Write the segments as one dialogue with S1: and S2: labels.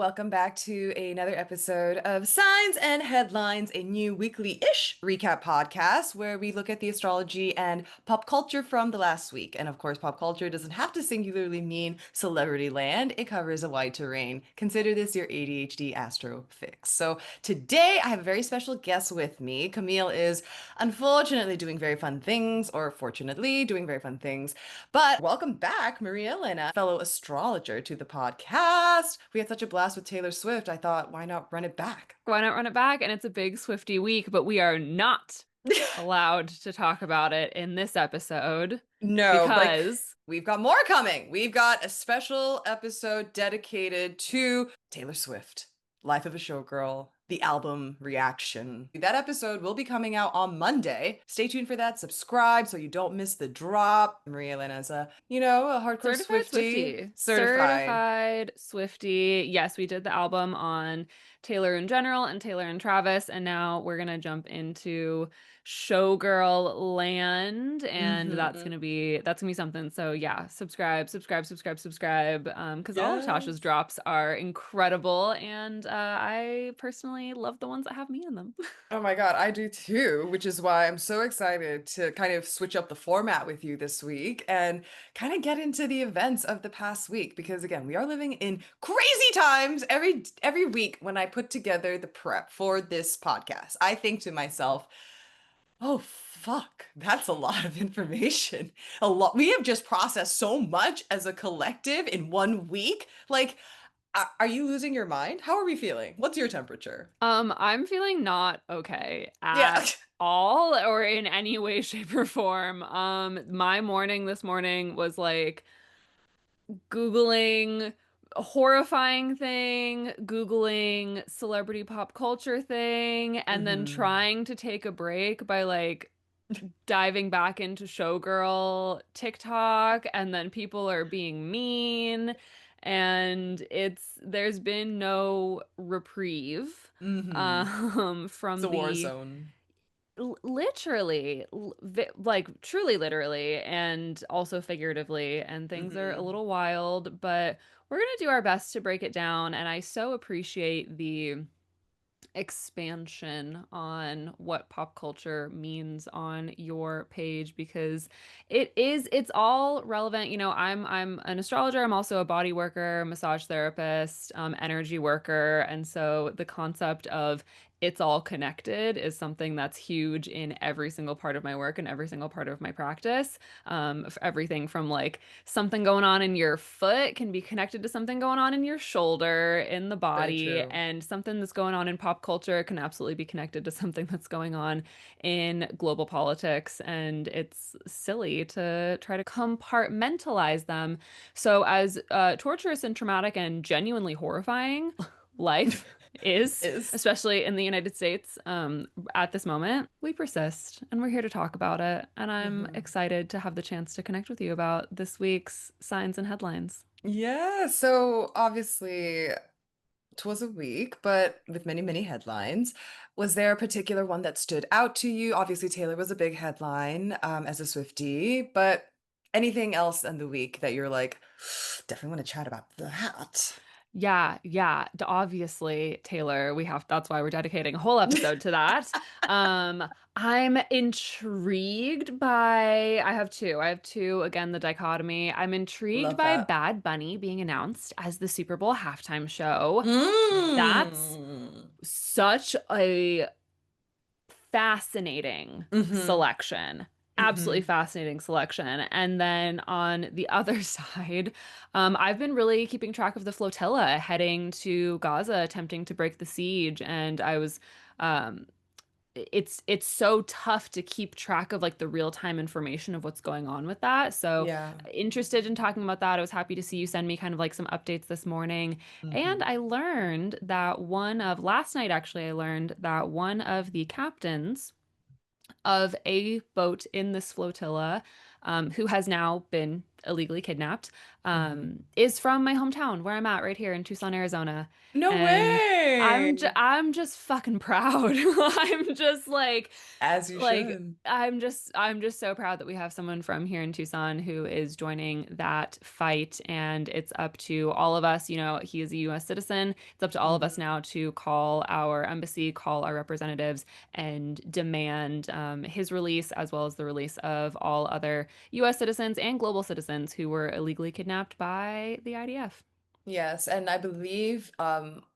S1: Welcome back to another episode of Signs and Headlines, a new weekly-ish recap podcast where we look at the astrology and pop culture from the last week. And of course, pop culture doesn't have to singularly mean celebrity land. It covers a wide terrain. Consider this your ADHD astro fix. So today I have a very special guest with me. Camille is unfortunately doing very fun things, or fortunately doing very fun things. But welcome back, Maria Elena, fellow astrologer, to the podcast. We had such a blast with Taylor Swift. I thought, why not run it back?
S2: Why not run it back? And it's a big Swifty week, but we are not allowed to talk about it in this episode
S1: No, but
S2: because
S1: we've got more coming. We've got a special episode dedicated to Taylor Swift, Life of a Showgirl, the album reaction. That episode will be coming out on Monday. Stay tuned for that. Subscribe so you don't miss the drop. Maria Elena is a hardcore
S2: certified
S1: Swiftie.
S2: Swifty.
S1: Certified.
S2: Certified Swifty. Yes, we did the album on Taylor in general and Taylor and Travis, and now we're gonna jump into Showgirl land, and
S1: Mm-hmm.
S2: that's gonna be something. So yeah, subscribe, because all of Tasha's
S1: Yes.
S2: drops are incredible, and I personally love the ones that have me in them.
S1: Oh my God, I do too, which is why I'm so excited to kind of switch up the format with you this week and kind of get into the events of the past week because again, we are living in crazy times every week when I put together the prep for this podcast. I think to myself, "Oh fuck, that's a lot of information. A lot. We have just processed so much as a collective in one week. Like, are you losing your mind? How are we feeling? What's your temperature?"
S2: I'm feeling not okay
S1: Yeah.
S2: at all or in any way, shape, or form. My morning this morning was like Googling a horrifying thing, Googling celebrity pop culture thing, and then
S1: hmm
S2: trying to take a break by like diving back into Showgirl TikTok, and then people are being mean, and there's been no reprieve
S1: hmm It's
S2: from
S1: a war
S2: the
S1: zone.
S2: literally like truly literally and also figuratively, and things are a
S1: hmm
S2: little wild, but we're gonna do our best to break it down, and I so appreciate the expansion on what pop culture means on your page because it's all relevant. I'm an astrologer. I'm also a body worker, massage therapist, energy worker, and so the concept of it's all connected is something that's huge in every single part of my work and every single part of my practice. Everything from like something going on in your foot can be connected to something going on in your shoulder, in the
S1: Very
S2: body,
S1: true.
S2: and something that's going on in pop culture can absolutely be connected to something that's going on in global politics. And it's silly to try to compartmentalize them. So, as torturous and traumatic and genuinely horrifying life is,
S1: Is.
S2: especially in the United States, at this moment, we persist and we're here to talk about it. And I'm
S1: hmm
S2: excited to have the chance to connect with you about this week's signs and headlines.
S1: Yeah, so obviously it was a week, but with many, many headlines. Was there a particular one that stood out to you? Obviously, Taylor was a big headline as a Swiftie, but anything else in the week that you're like, definitely want to chat about that?
S2: Yeah. Obviously, Taylor, that's why we're dedicating a whole episode to that. I'm intrigued by, I have two, again, the dichotomy. I'm intrigued
S1: Love
S2: by
S1: that.
S2: Bad Bunny being announced as the Super Bowl halftime show. That's
S1: Mm.
S2: such a fascinating
S1: hmm
S2: selection. Absolutely
S1: hmm
S2: fascinating selection. And then on the other side, I've been really keeping track of the flotilla heading to Gaza, attempting to break the siege. And um, it's so tough to keep track of like the real-time information of what's going on with that. So
S1: Yeah.
S2: interested in talking about that. I was happy to see you send me kind of like some updates this morning. And
S1: hmm
S2: I learned that last night actually, I learned that one of the captains of a boat in this flotilla, who has now been illegally kidnapped,
S1: Hmm.
S2: is from my hometown where I'm at right here in Tucson, Arizona.
S1: No
S2: And
S1: way.
S2: I'm just fucking proud. I'm just
S1: As you
S2: like
S1: should.
S2: I'm just so proud that we have someone from here in Tucson who is joining that fight, and it's up to all of us. You know, he is a US citizen. It's up to all of us
S1: Hmm.
S2: now to call our embassy, call our representatives, and demand his release, as well as the release of all other US citizens and global citizens who were illegally kidnapped by the IDF.
S1: Yes, and I believe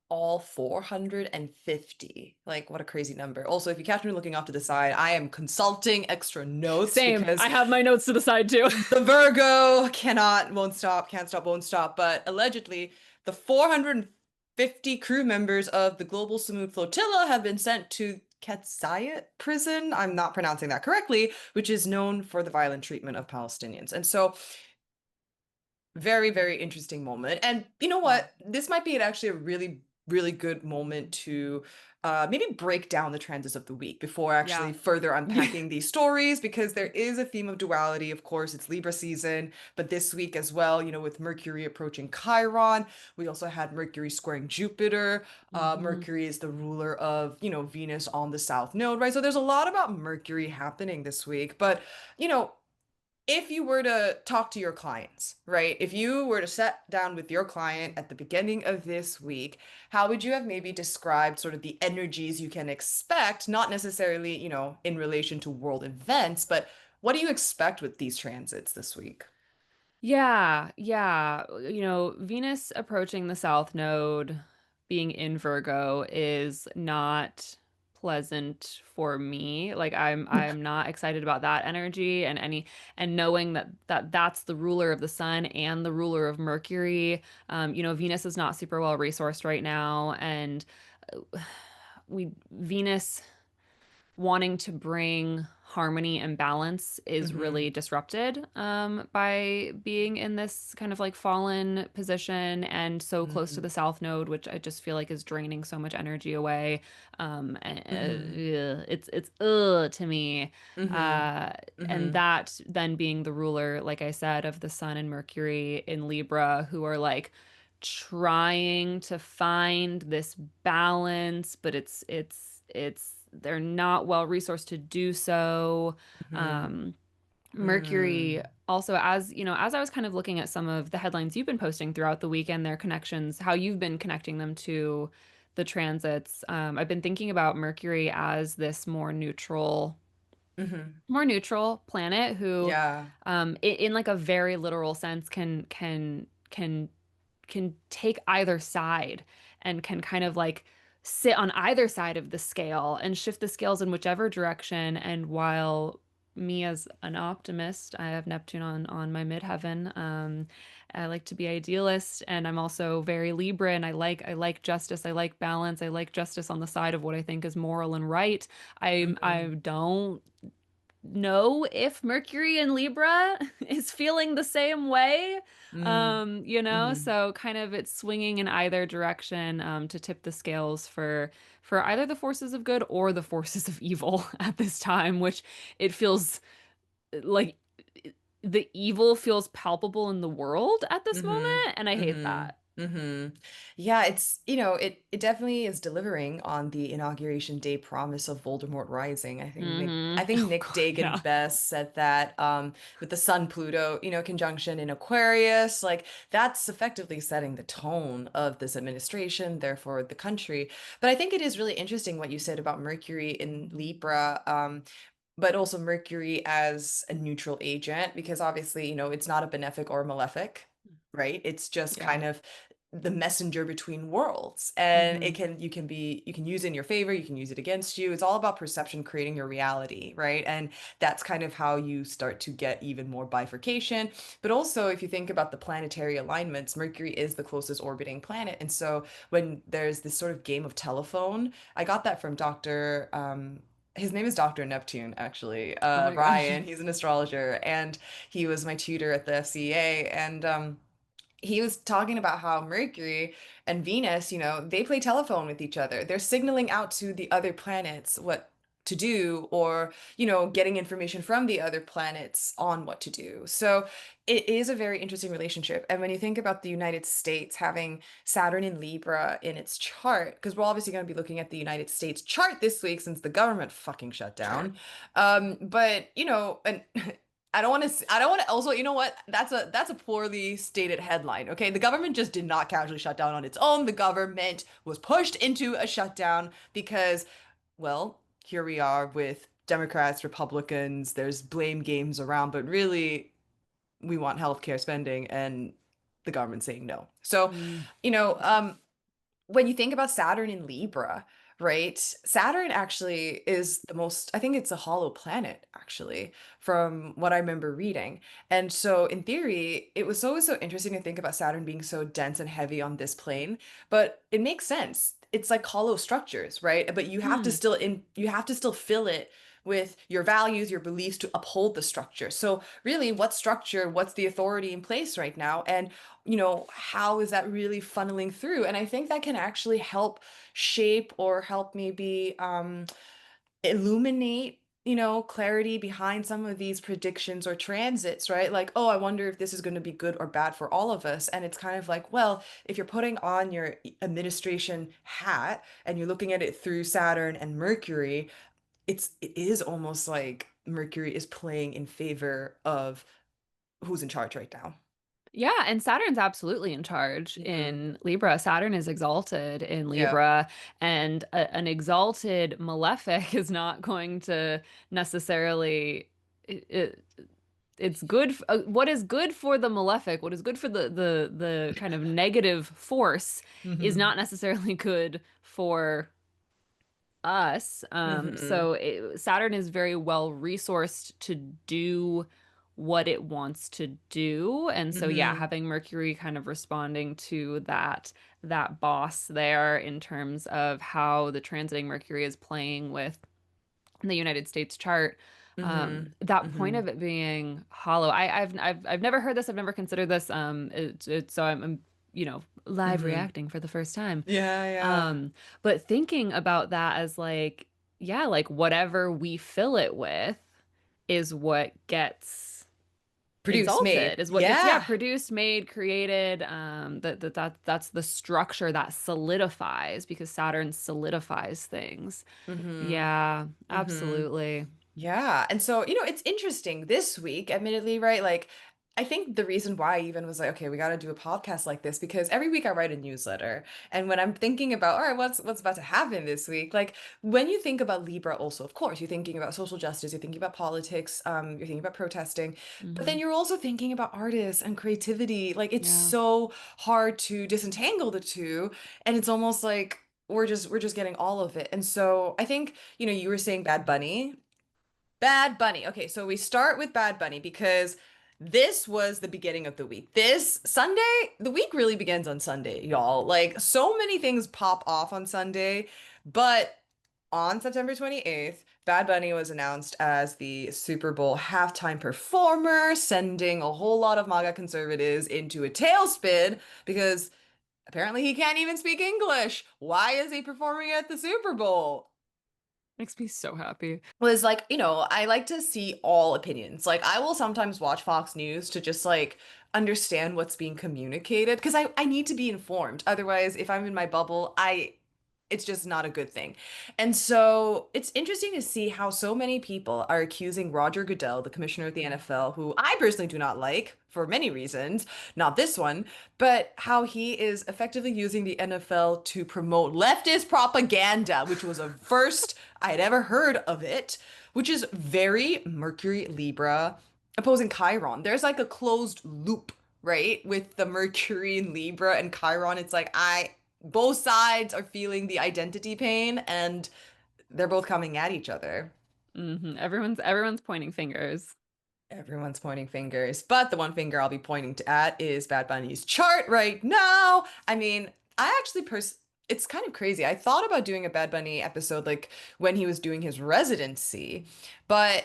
S1: all 450. Like what a crazy number. Also, if you catch me looking off to the side, I am consulting extra notes
S2: Same.
S1: because
S2: I have my notes to the side too.
S1: the Virgo cannot, won't stop, can't stop, won't stop. But allegedly, the 450 crew members of the global Sumud flotilla have been sent to Ketzayat prison. I'm not pronouncing that correctly, which is known for the violent treatment of Palestinians. And so very, very interesting moment. And you know
S2: Wow.
S1: what? This might be actually a really, really good moment to maybe break down the transits of the week before
S2: Yeah.
S1: actually further unpacking these stories, because there is a theme of duality. Of course, it's Libra season, but this week as well, you know, with Mercury approaching Chiron, we also had Mercury squaring Jupiter.
S2: Hmm.
S1: Mercury is the ruler of, you know, Venus on the South Node, right? So there's a lot about Mercury happening this week. But, you know, if you were to talk to your clients, right? If you were to sit down with your client at the beginning of this week, how would you have maybe described sort of the energies you can expect, not necessarily, you know, in relation to world events, but what do you expect with these transits this week?
S2: Yeah, yeah. You know, Venus approaching the South Node, being in Virgo, is not pleasant for me. Like I'm not excited about that energy and any and knowing that that's the ruler of the sun and the ruler of Mercury. You know, Venus is not super well resourced right now, and we Venus wanting to bring harmony and balance is
S1: Mm-hmm.
S2: really disrupted by being in this kind of like fallen position and so close to
S1: Mm-hmm.
S2: the South Node, which I just feel like is draining so much energy away.
S1: Mm-hmm.
S2: It's to me.
S1: Mm-hmm.
S2: Uh, and
S1: Mm-hmm.
S2: that then being the ruler, like I said, of the Sun and Mercury in Libra, who are like trying to find this balance, but it's they're not well resourced to do so.
S1: Mm-hmm.
S2: Um, Mercury
S1: Mm-hmm.
S2: also, as you know, as I was kind of looking at some of the headlines you've been posting throughout the weekend, their connections, how you've been connecting them to the transits. I've been thinking about Mercury as this
S1: Mm-hmm.
S2: more neutral planet who,
S1: Yeah.
S2: in like a very literal sense, can take either side and can kind of like sit on either side of the scale and shift the scales in whichever direction. And while me as an optimist, I have Neptune on my midheaven. I like to be idealist, and I'm also very Libra, and I like justice. I like balance. I like justice on the side of what I think is moral and right. I
S1: Mm-hmm.
S2: don't know if Mercury in Libra is feeling the same way. You know,
S1: Mm-hmm.
S2: so kind of it's swinging in either direction to tip the scales for either the forces of good or the forces of evil at this time, which it feels like the evil feels palpable in the world at this
S1: Mm-hmm.
S2: moment, and I hate that.
S1: Mm-hmm. Mm-hmm. Yeah, it's, you know, it definitely is delivering on the inauguration day promise of Voldemort rising. I think
S2: Oh
S1: Nick
S2: God,
S1: Dagan
S2: yeah.
S1: best said that with the Sun Pluto, you know, conjunction in Aquarius, like that's effectively setting the tone of this administration, therefore the country. But I think it is really interesting what you said about Mercury in Libra. But also Mercury as a neutral agent, because obviously, you know, it's not a benefic or malefic, right? It's just kind
S2: Yeah.
S1: of the messenger between worlds. And
S2: Hmm.
S1: you can use it in your favor, you can use it against you. It's all about perception creating your reality, right? And that's kind of how you start to get even more bifurcation. But also, if you think about the planetary alignments, Mercury is the closest orbiting planet. And so when there's this sort of game of telephone, I got that from Dr. His name is Dr. Neptune, actually.
S2: Oh my gosh.
S1: Ryan, he's an astrologer, and he was my tutor at the FCA. And he was talking about how Mercury and Venus, you know, they play telephone with each other. They're signaling out to the other planets what to do, or getting information from the other planets on what to do. So it is a very interesting relationship. And when you think about the United States having Saturn in Libra in its chart, because we're obviously going to be looking at the United States chart this week since the government fucking shut down. But and I don't want to also, you know what? That's a poorly stated headline. Okay. The government just did not casually shut down on its own. The government was pushed into a shutdown because, well, here we are with Democrats, Republicans, there's blame games around, but really we want healthcare spending and the government saying no. So,
S2: Mm.
S1: you know, when you think about Saturn in Libra, right? Saturn actually is the most, I think it's a hollow planet, actually, from what I remember reading. And so, in theory, it was always so interesting to think about Saturn being so dense and heavy on this plane, but it makes sense. It's like hollow structures, right? But
S2: Hmm.
S1: you have to still fill it with your values, your beliefs to uphold the structure. So really, what structure, what's the authority in place right now? And how is that really funneling through? And I think that can actually help shape or help maybe illuminate, clarity behind some of these predictions or transits, right? Like, oh, I wonder if this is going to be good or bad for all of us. And it's kind of like, well, if you're putting on your administration hat and you're looking at it through Saturn and Mercury, it is almost like Mercury is playing in favor of who's in charge right now.
S2: Yeah, and Saturn's absolutely in charge
S1: Hmm.
S2: in Libra. Saturn is exalted in
S1: Yeah.
S2: Libra, and an exalted malefic is not going to necessarily. It, it's good. What is good for the malefic, what is good for the kind of negative force, is
S1: Hmm.
S2: not necessarily good for us.
S1: Hmm.
S2: Saturn is very well resourced to do what it wants to do. And so yeah,
S1: Hmm.
S2: having Mercury kind of responding to that boss there in terms of how the transiting Mercury is playing with the United States chart.
S1: Hmm.
S2: That point
S1: Hmm.
S2: of it being hollow, I've never heard this. I've never considered this. So I'm live
S1: Hmm.
S2: reacting for the first time.
S1: Yeah, yeah.
S2: Um, but thinking about that as like, yeah, like whatever we fill it with is what gets
S1: Produced,
S2: exalted,
S1: made.
S2: is what gets, yeah,
S1: Yeah.
S2: produced, made, created. That's the structure that solidifies, because Saturn solidifies things.
S1: Hmm.
S2: Yeah,
S1: Hmm.
S2: absolutely.
S1: Yeah. And so, it's interesting this week, admittedly, right? Like, I think the reason why I even was like, okay, we got to do a podcast like this because every week I write a newsletter. And when I'm thinking about, all right, what's about to happen this week? Like when you think about Libra also, of course, you're thinking about social justice, you're thinking about politics, you're thinking about protesting, but then
S2: Hmm.
S1: you're also thinking about artists and creativity. Like it's
S2: Yeah.
S1: so hard to disentangle the two. And it's almost like we're just getting all of it. And so I think, you were saying Bad Bunny. Bad Bunny. Okay, so we start with Bad Bunny because this was the beginning of the week. This Sunday, the week really begins on Sunday, y'all. Like, so many things pop off on Sunday, but on September 28th, Bad Bunny was announced as the Super Bowl halftime performer, sending a whole lot of MAGA conservatives into a tailspin because apparently he can't even speak English. Why is he performing at the Super Bowl?
S2: Makes me so happy.
S1: Was like, I like to see all opinions. Like, I will sometimes watch Fox News to just like understand what's being communicated because I need to be informed. Otherwise, if I'm in my bubble, it's just not a good thing. And so it's interesting to see how so many people are accusing Roger Goodell, the commissioner of the NFL, who I personally do not like for many reasons, not this one, but how he is effectively using the NFL to promote leftist propaganda, which was a first I had ever heard of it, which is very Mercury Libra opposing Chiron. There's like a closed loop, right? With the Mercury in Libra and Chiron, it's like both sides are feeling the identity pain and they're both coming at each other.
S2: Everyone's pointing fingers.
S1: Everyone's pointing fingers, but the one finger I'll be pointing at is Bad Bunny's chart right now. I mean, I actually it's kind of crazy. I thought about doing a Bad Bunny episode like when he was doing his residency, but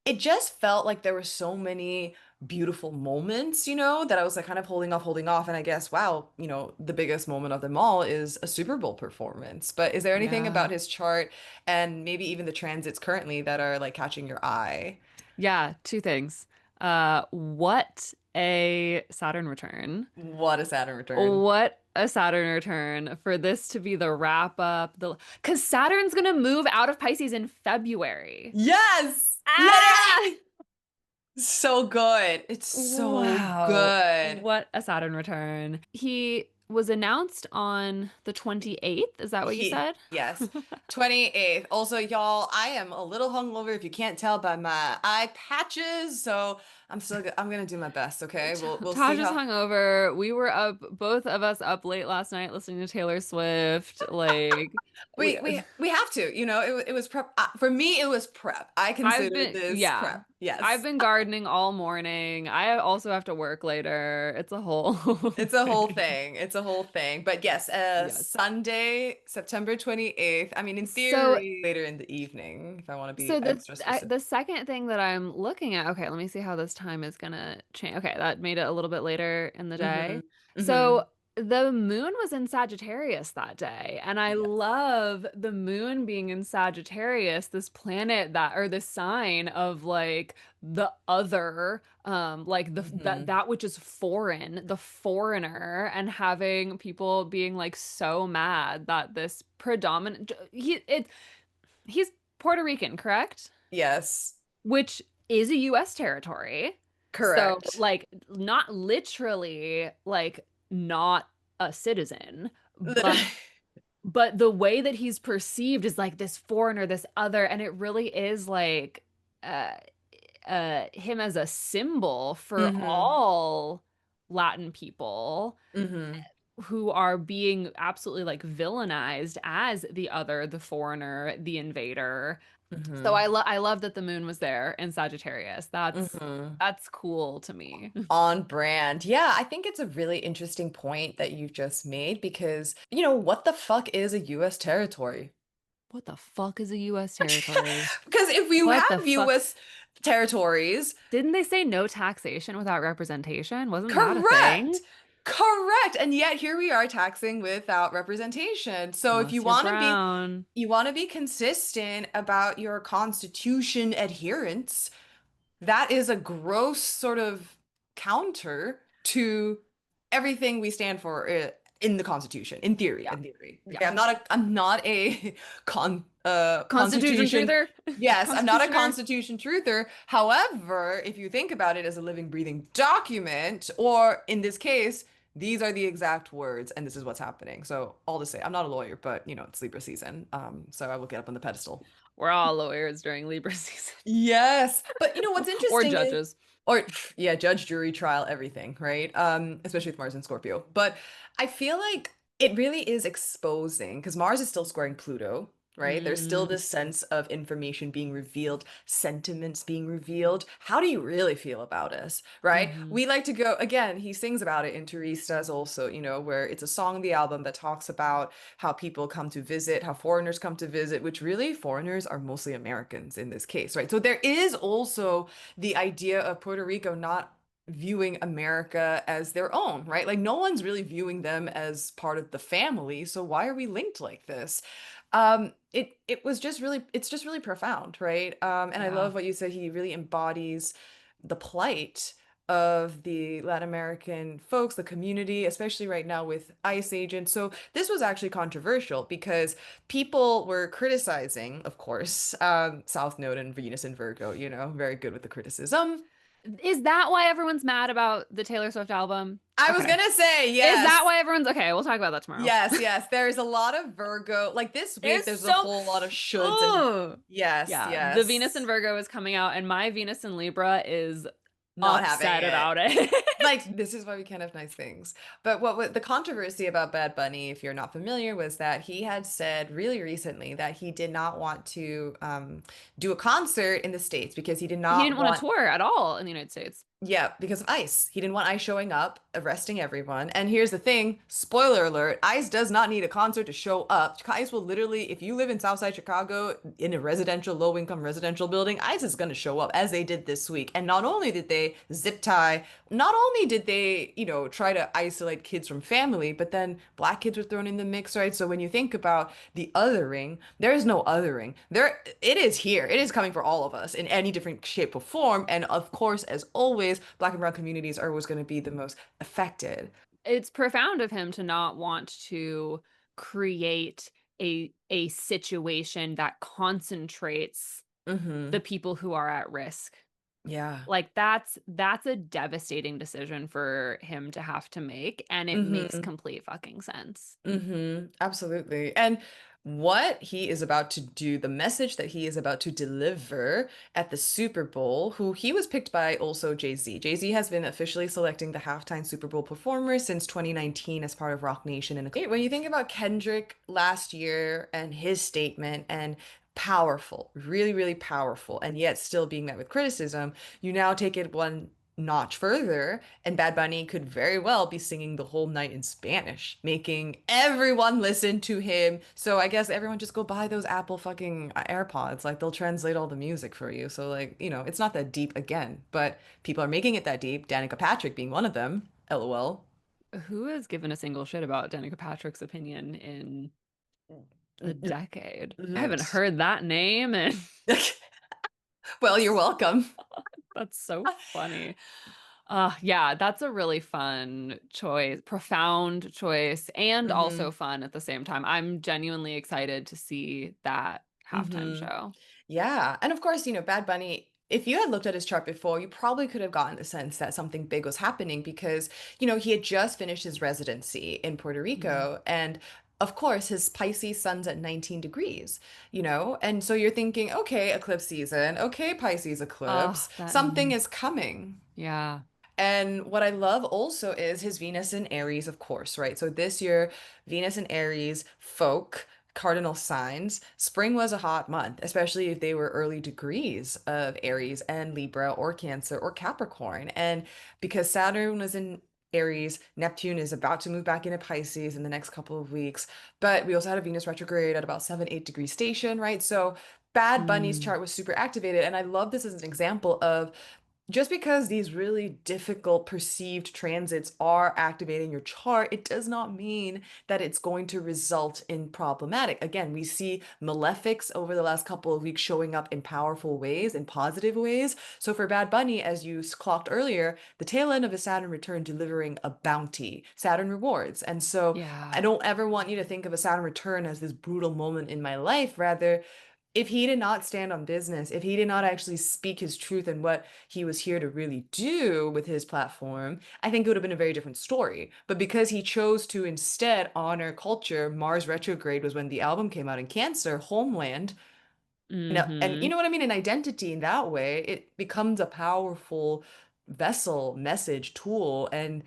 S1: it just felt like there were so many beautiful moments, that I was like kind of holding off. And I guess, wow, the biggest moment of them all is a Super Bowl performance. But is there anything
S2: Yeah.
S1: about his chart and maybe even the transits currently that are like catching your eye?
S2: Yeah, two things. What a Saturn return.
S1: What a Saturn return.
S2: What a Saturn return for this to be the wrap up. The Because Saturn's gonna move out of Pisces in February.
S1: Yes!
S2: Ah!
S1: Yay! So good. It's so
S2: Wow.
S1: good.
S2: What a Saturn return. He was announced on the 28th. Is that what you said?
S1: Yes. 28th. Also, y'all, I am a little hungover if you can't tell by my eye patches, so I'm gonna do my best, okay? We'll see
S2: Taj is
S1: how
S2: hungover. We were up, both of us up late last night listening to Taylor Swift. We,
S1: we have to, it was prep. For me, it was prep. I consider this
S2: yeah,
S1: prep.
S2: I've
S1: Yes.
S2: been gardening all morning. I also have to work later. It's a whole
S1: It's a whole
S2: thing.
S1: thing. It's a whole thing. But yes,
S2: Yes.
S1: Sunday, September 28th. I mean, in
S2: So,
S1: theory, later in the evening, if I want to
S2: so
S1: be extra specific.
S2: the second thing that I'm looking at, okay, let me see how this time is gonna change. Okay, that made it a little bit later in the
S1: Mm-hmm.
S2: day.
S1: Mm-hmm.
S2: So the moon was in Sagittarius that day, and I
S1: Yes.
S2: love the moon being in Sagittarius, this planet that, or this sign of like the other, like
S1: Mm-hmm.
S2: that which is foreign, the foreigner, and having people being like so mad that this predominant he's Puerto Rican, correct?
S1: Yes.
S2: Which is a US territory. So,
S1: Correct.
S2: like, not literally, like, not a citizen, but the way that he's perceived is like this foreigner, this other, and it really is like uh him as a symbol for
S1: Mm-hmm.
S2: all Latin people
S1: Mm-hmm.
S2: who are being absolutely like villainized as the other, the foreigner, the invader. So
S1: Mm-hmm.
S2: I love that the moon was there in Sagittarius.
S1: Mm-hmm.
S2: That's cool to me.
S1: On brand. Yeah, I think it's a really interesting point that you've just made because, what the fuck is a US territory?
S2: What the fuck is a US territory?
S1: Because if you
S2: What the
S1: have
S2: fuck?
S1: US territories,
S2: Didn't they say no taxation without representation? Wasn't that a
S1: correct.
S2: thing?
S1: Correct. And yet here we are taxing without representation. So if
S2: Unless you're brown.
S1: you want to be consistent about your constitution adherence, that is a gross sort of counter to everything we stand for in the Constitution, in theory,
S2: Yeah.
S1: in theory.
S2: Yeah.
S1: Okay, I'm not a
S2: Constitution
S1: Constitution.
S2: truther?
S1: Yes, I'm not a
S2: Constitutioner?
S1: Constitution truther. However, if you think about it as a living, breathing document, or in this case, these are the exact words, and this is what's happening. So all to say, I'm not a lawyer, but it's Libra season. So I will get up on the pedestal.
S2: We're all lawyers during Libra season.
S1: Yes. But what's
S2: Or
S1: interesting is,
S2: judges.
S1: or yeah, judge, jury, trial, everything, right? Especially with Mars and Scorpio. But I feel like it really is exposing because Mars is still squaring Pluto, right? There's still
S2: Mm,
S1: this sense of information being revealed, sentiments being revealed. How do you really feel about us, right?
S2: hmm
S1: We like to go, again, he sings about it in Turistas also, where it's a song on the album that talks about how people come to visit, how foreigners come to visit, which really foreigners are mostly Americans in this case, right? So there is also the idea of Puerto Rico not viewing America as their own, right? Like no one's really viewing them as part of the family, so why are we linked like this? It was just really it's just really profound, right? And I
S2: Yeah.
S1: love what you said. He really embodies the plight of the Latin American folks, the community, especially right now with ICE agents. So this was actually controversial because people were criticizing, of course, South Node and Venus and Virgo, very good with the criticism.
S2: Is that why everyone's mad about the Taylor Swift album?
S1: I was
S2: Okay.
S1: gonna say
S2: Is that
S1: yes.
S2: why everyone's okay? We'll talk about that tomorrow.
S1: Yes, yes. There's a lot of Virgo. Like this week,
S2: It's
S1: there's a
S2: so,
S1: whole lot of shoulds and
S2: oh,
S1: yes,
S2: yeah. The Venus and
S1: yes.
S2: Virgo is coming out, and my Venus and Libra is
S1: Not having
S2: upset
S1: it.
S2: about it.
S1: Like this is why we can't have nice things. But the controversy about Bad Bunny, if you're not familiar, was that he had said really recently that he did not want to do a concert in the States because he did
S2: He
S1: not
S2: didn't want to
S1: want
S2: tour at all in the United States.
S1: Yeah, because of ICE. He didn't want ICE showing up, arresting everyone. And here's the thing, spoiler alert, ICE does not need a concert to show up. ICE will literally, if you live in Southside Chicago in a residential, low-income residential building, ICE is going to show up as they did this week. And not only did they zip tie, not only did they, try to isolate kids from family, but then black kids were thrown in the mix, right? So when you think about the othering, there is no othering. It is here. It is coming for all of us in any different shape or form. And of course, as always, black and brown communities are always going to be the most affected.
S2: It's profound of him to not want to create a situation that concentrates the
S1: Hmm.
S2: people who are at risk.
S1: Yeah.
S2: Like, that's a devastating decision for him to have to make, and it makes
S1: Hmm.
S2: complete fucking sense.
S1: Absolutely. And what he is about to do, the message that he is about to deliver at the Super Bowl, who he was picked by also Jay-Z. Jay-Z has been officially selecting the halftime Super Bowl performer since 2019 as part of Rock Nation. And when you think about Kendrick last year and his statement and powerful, really, really powerful, and yet still being met with criticism, you now take it one notch further, and Bad Bunny could very well be singing the whole night in Spanish, making everyone listen to him. So I guess everyone just go buy those Apple fucking AirPods. Like they'll translate all the music for you. So like, it's not that deep again, but people are making it that deep. Danica Patrick being one of them. LOL.
S2: Who has given a single shit about Danica Patrick's opinion in a decade? I haven't
S1: Let.
S2: heard that name, and
S1: Well, you're welcome.
S2: that's so funny. Yeah, that's a really fun choice, profound choice, and
S1: Hmm.
S2: also fun at the same time. I'm genuinely excited to see that halftime
S1: Hmm.
S2: show.
S1: Yeah. And of course, Bad Bunny, if you had looked at his chart before, you probably could have gotten the sense that something big was happening because, he had just finished his residency in Puerto
S2: Mm.
S1: Rico. And of course, his Pisces sun's at 19 degrees, And so you're thinking, okay, eclipse season, okay, Pisces eclipse,
S2: Oh, that,
S1: something is coming.
S2: yeah.
S1: And what I love also is his Venus in Aries, of course, right? So this year, Venus in Aries, folk, cardinal signs. Spring was a hot month, especially if they were early degrees of Aries and Libra or Cancer or Capricorn. And because Saturn was in Aries, Neptune is about to move back into Pisces in the next couple of weeks. But we also had a Venus retrograde at about 7, 8 degrees station, right? So Bad Bunny's
S2: Mm,
S1: chart was super activated. And I love this as an example of just because these really difficult perceived transits are activating your chart, it does not mean that it's going to result in problematic. Again, we see malefics over the last couple of weeks showing up in powerful ways, in positive ways. So for Bad Bunny, as you clocked earlier, the tail end of his Saturn return delivering a bounty, Saturn rewards. And so I
S2: yeah.
S1: don't ever want you to think of a Saturn return as this brutal moment in my life. Rather, if he did not stand on business, if he did not actually speak his truth and what he was here to really do with his platform, I think it would have been a very different story. But because he chose to instead honor culture, Mars retrograde was when the album came out in Cancer, Homeland. And you
S2: Mm-hmm.
S1: know what I mean? An identity in that way, it becomes a powerful vessel, message, tool, and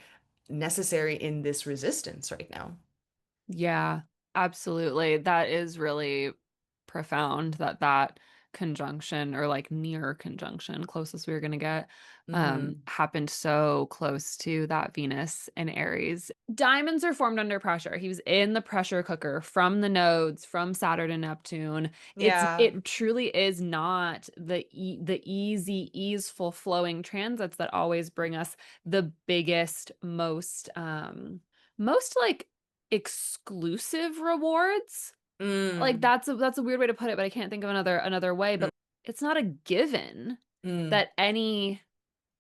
S1: necessary in this resistance right now.
S2: Yeah, absolutely. That is really profound that that conjunction or like near conjunction, closest we were going to get,
S1: Hmm.
S2: happened so close to that Venus and Aries. Diamonds are formed under pressure. He was in the pressure cooker from the nodes, from Saturn and Neptune.
S1: Yeah.
S2: It truly is not the easy, easeful flowing transits that always bring us the biggest, most like exclusive rewards. Like,
S1: Mm.
S2: that's a weird way to put it, but I can't think of another way,
S1: Mm.
S2: but it's not a given
S1: Mm.
S2: that any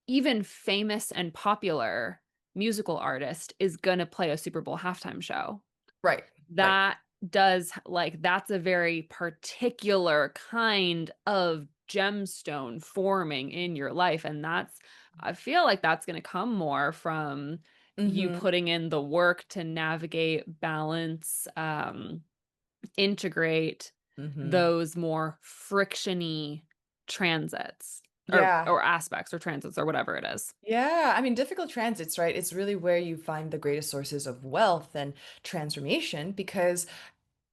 S2: even famous and popular musical artist is gonna play a Super Bowl halftime show.
S1: Right. Right.
S2: That does like, that's a very particular kind of gemstone forming in your life, and that's I feel like that's gonna come more from you
S1: Hmm.
S2: putting in the work to navigate, balance, integrate
S1: Hmm.
S2: those more frictiony transits
S1: Yeah.
S2: or aspects or transits or whatever it is.
S1: Yeah. I mean, difficult transits, right? It's really where you find the greatest sources of wealth and transformation because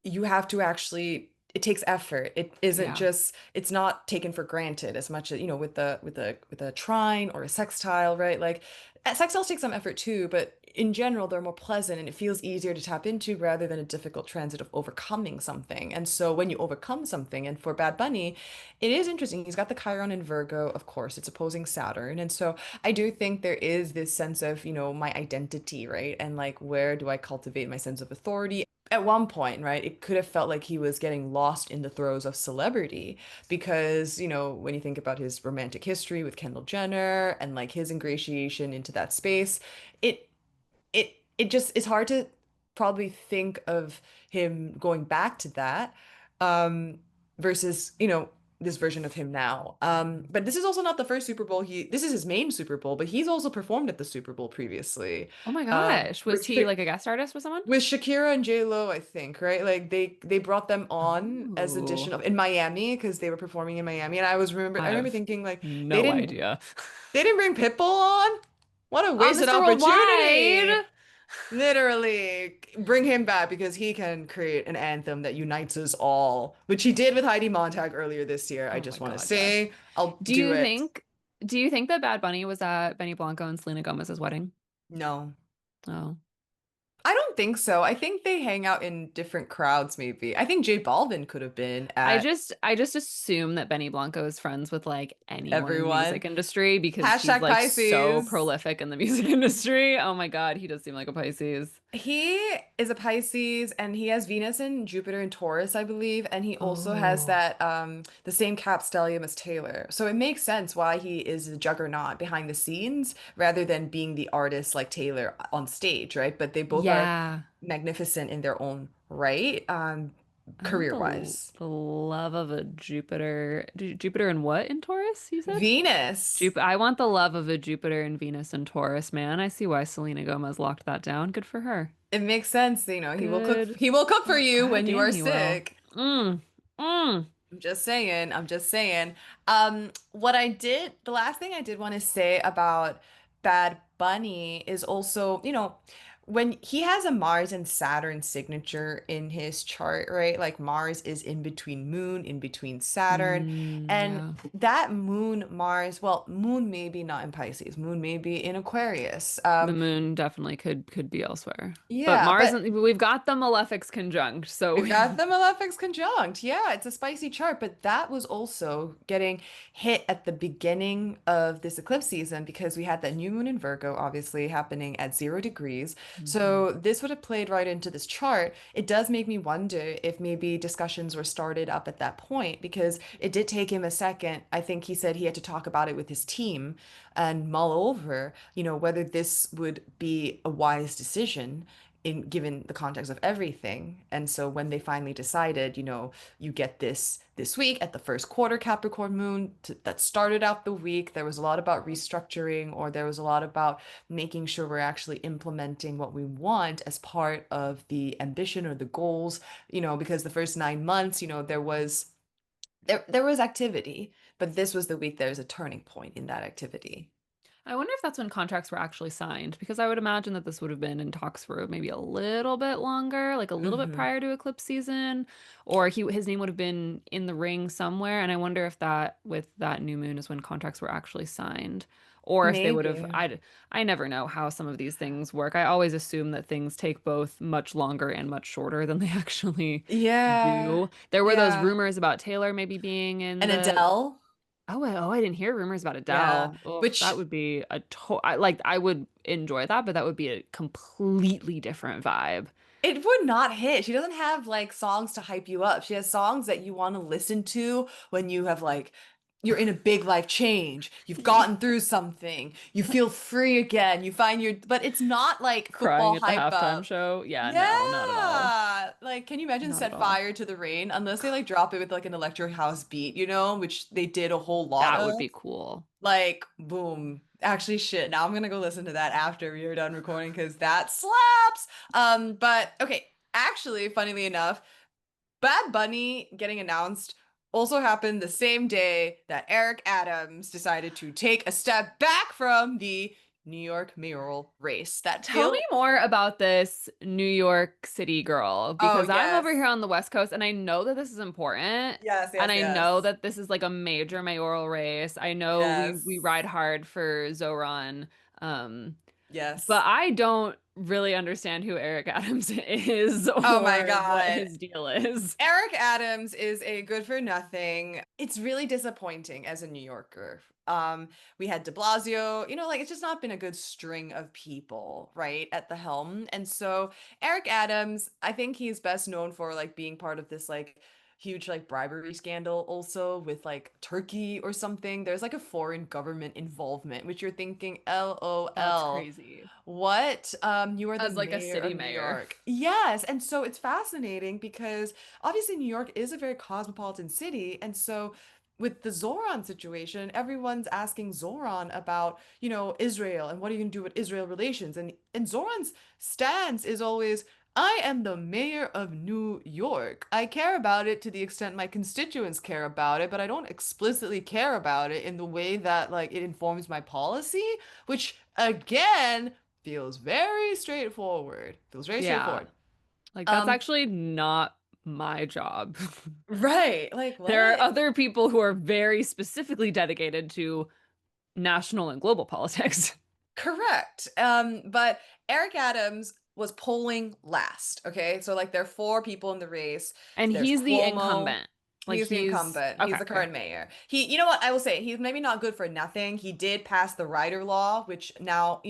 S1: you have to actually it takes effort. It isn't
S2: Yeah.
S1: just, it's not taken for granted as much as, with the trine or a sextile, right? Like sextiles take some effort too, but in general, they're more pleasant and it feels easier to tap into rather than a difficult transit of overcoming something. And so when you overcome something, and for Bad Bunny, it is interesting. He's got the Chiron in Virgo, of course, it's opposing Saturn. And so I do think there is this sense of, my identity, right? And like, where do I cultivate my sense of authority? At one point, right, it could have felt like he was getting lost in the throes of celebrity because, when you think about his romantic history with Kendall Jenner and like his ingratiation into that space, it it just it's hard to probably think of him going back to that um versus, this version of him now. But this is also not the first Super Bowl this is his main Super Bowl, but he's also performed at the Super Bowl previously.
S2: Oh my
S1: Um,
S2: gosh. Was
S1: with
S2: he like a guest artist with someone?
S1: with Shakira and J Lo, I think, right? Like they brought them on as addition
S2: Oh,
S1: of in Miami because they were performing in Miami, and I
S2: I
S1: remember
S2: have
S1: thinking like they
S2: no
S1: didn't
S2: idea.
S1: they didn't bring Pitbull on. What a wasted
S2: Mr. Worldwide.
S1: opportunity! Literally, bring him back because he can create an anthem that unites us all, which he did with Heidi Montag earlier this year. I
S2: Oh my
S1: just want to
S2: God, yes.
S1: say, I'll
S2: Do
S1: do
S2: you
S1: it.
S2: think do you think that Bad Bunny was at Benny Blanco and Selena Gomez's wedding?
S1: No.
S2: Oh.
S1: I don't think so. I think they hang out in different crowds, maybe. I think J Balvin could have been at
S2: I just assume that Benny Blanco is friends with like anyone in the
S1: everyone.
S2: music industry because he's
S1: Hashtag
S2: like so
S1: Pisces.
S2: prolific in the music industry. Oh my God, he does seem like a Pisces.
S1: He is a Pisces and he has Venus and Jupiter in Taurus, I believe, and he also has
S2: Oh.
S1: that the same cap stellium as Taylor. So it makes sense why he is a juggernaut behind the scenes rather than being the artist like Taylor on stage, right? But they both are
S2: Yeah.
S1: magnificent in their own right,
S2: I want
S1: career-wise.
S2: the love of a Jupiter and what in Taurus, you said?
S1: Venus.
S2: I want the love of a Jupiter and Venus and Taurus, man. I see why Selena Gomez locked that down. Good for her.
S1: It makes sense,
S2: Good.
S1: he will cook for
S2: Oh,
S1: you
S2: God
S1: when you
S2: damn,
S1: are
S2: he will.
S1: sick.
S2: Mm. Mm.
S1: I'm just saying, I'm just saying. The last thing I did want to say about Bad Bunny is also, when he has a Mars and Saturn signature in his chart, right? Like Mars is in between Moon, in between Saturn,
S2: Mm,
S1: and
S2: yeah.
S1: that Moon, Mars, well, Moon may be not in Pisces, Moon may be in Aquarius.
S2: The moon definitely could be elsewhere. But
S1: Yeah,
S2: Mars
S1: but
S2: and we've got the malefics conjunct, so
S1: we've got the malefics conjunct. Yeah, it's a spicy chart, but that was also getting hit at the beginning of this eclipse season because we had that new moon in Virgo, obviously happening at 0 degrees.
S2: Mhm.
S1: So this would have played right into this chart. It does make me wonder if maybe discussions were started up at that point because it did take him a second. I think he said he had to talk about it with his team and mull over, whether this would be a wise decision in given the context of everything. And so when they finally decided, you get this week at the first quarter Capricorn moon that started out the week, there was a lot about restructuring or there was a lot about making sure we're actually implementing what we want as part of the ambition or the goals, because the first 9 months, there was activity, but this was the week there was a turning point in that activity.
S2: I wonder if that's when contracts were actually signed, because I would imagine that this would have been in talks for maybe a little bit longer, like a little bit
S1: Hmm.
S2: prior to eclipse season, or his name would have been in the ring somewhere. And I wonder if that with that new moon is when contracts were actually signed, or if they would have.
S1: Maybe.
S2: I never know how some of these things work. I always assume that things take both much longer and much shorter than they actually
S1: Yeah.
S2: do. There were those
S1: Yeah.
S2: rumors about Taylor maybe being in
S1: And
S2: the
S1: Adele.
S2: I didn't hear rumors about
S1: Yeah,
S2: Adele. Oh,
S1: which
S2: that would be I would enjoy that, but that would be a completely different vibe.
S1: it would not hit. She doesn't have like songs to hype you up. She has songs that you want to listen to when you have like you're in a big life change. You've gotten through something. You feel free again. You find your but it's not like
S2: Crying
S1: football
S2: at the
S1: hype
S2: halftime
S1: up.
S2: show. Yeah, no, not at all.
S1: Yeah. Like, can you imagine
S2: Not at
S1: Set
S2: all.
S1: Fire to the Rain? Unless they like drop it with like an electro house beat, which they did a whole lot
S2: That would
S1: of.
S2: be cool.
S1: Like, boom. Actually, shit. Now I'm gonna go listen to that after we are done recording because that slaps. But okay, actually, funnily enough, Bad Bunny getting announced also happened the same day that Eric Adams decided to take a step back from the New York mayoral race that
S2: Tell me
S1: feel.
S2: more about this New York City girl
S1: Oh,
S2: because I'm over here
S1: yes.
S2: on the West Coast and I know that this is important
S1: Yes,
S2: and
S1: yes,
S2: I know
S1: yes.
S2: that this is like a major mayoral race. I know we
S1: Yes.
S2: ride hard for Zoran. Um,
S1: Yes.
S2: but I don't really understand who Eric Adams is
S1: Oh my
S2: or what
S1: God.
S2: his deal is.
S1: Eric Adams is a good for nothing. It's really disappointing as a New Yorker. We had de Blasio, like it's just not been a good string of people, right, at the helm. And so Eric Adams, I think he's best known for like being part of this like huge like bribery scandal also with like Turkey or something. There's like a foreign government involvement, which you're thinking,
S2: That's
S1: LOL.
S2: crazy.
S1: What? You are the
S2: As like a
S1: mayor
S2: city
S1: of New
S2: mayor.
S1: York. Yes. And so it's fascinating because obviously New York is a very cosmopolitan city. And so with the Zoran situation, everyone's asking Zoran about, Israel and what are you going to do with Israel relations? And Zoran's stance is always, I am the mayor of New York. I care about it to the extent my constituents care about it, but I don't explicitly care about it in the way that like it informs my policy, which again feels very straightforward. Feels very
S2: Yeah.
S1: straightforward.
S2: Like that's
S1: Um,
S2: actually not my job.
S1: right. Like
S2: There are
S1: what?
S2: other people who are very specifically dedicated to national and global politics.
S1: Correct. But Eric Adams was polling last. Okay. So like there are four people in the race.
S2: And
S1: There's
S2: he's the
S1: Cuomo.
S2: incumbent. Like
S1: He's the
S2: he's
S1: incumbent. He's
S2: okay,
S1: the
S2: okay.
S1: current mayor. You know what? I will say he's maybe not good for nothing. He did pass the rider law, which now,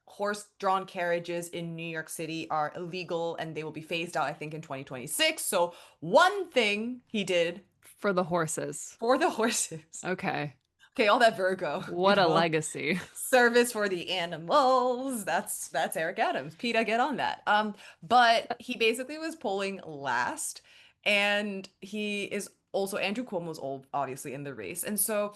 S1: horse-drawn carriages in New York City are illegal and they will be phased out, I think, in 2026. So one thing he did
S2: For the horses.
S1: for the horses.
S2: Okay.
S1: Okay, all that Virgo,
S2: What a legacy.
S1: service for the animals. That's Eric Adams. PETA, get on that. But he basically was polling last, and he is also Andrew Cuomo's old, obviously in the race, and so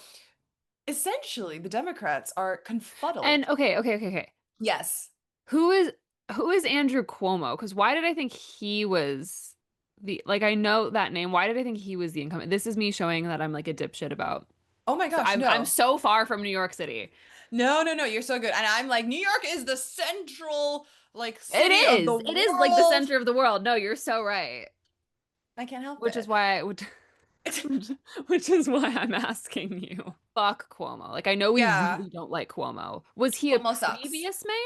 S1: essentially the Democrats are
S2: And
S1: confuddled.
S2: okay.
S1: Yes.
S2: Who is who is Andrew Cuomo? Because why did I think he was the like I know that name. Why did I think he was the incumbent? This is me showing that I'm like a dipshit about.
S1: Oh my
S2: So
S1: gosh,
S2: I'm
S1: no.
S2: so far from New York City.
S1: No, no, no, you're so good. And I'm like, New York is the central like
S2: It
S1: city of the
S2: is. It is like the
S1: world.
S2: center of the world. No, you're so right.
S1: I can't help
S2: Which is
S1: it.
S2: why I would which is why I'm asking you. Fuck Cuomo. Like I know we
S1: Yeah.
S2: really don't like Cuomo. Was he a
S1: Cuomo sucks.
S2: previous mayor?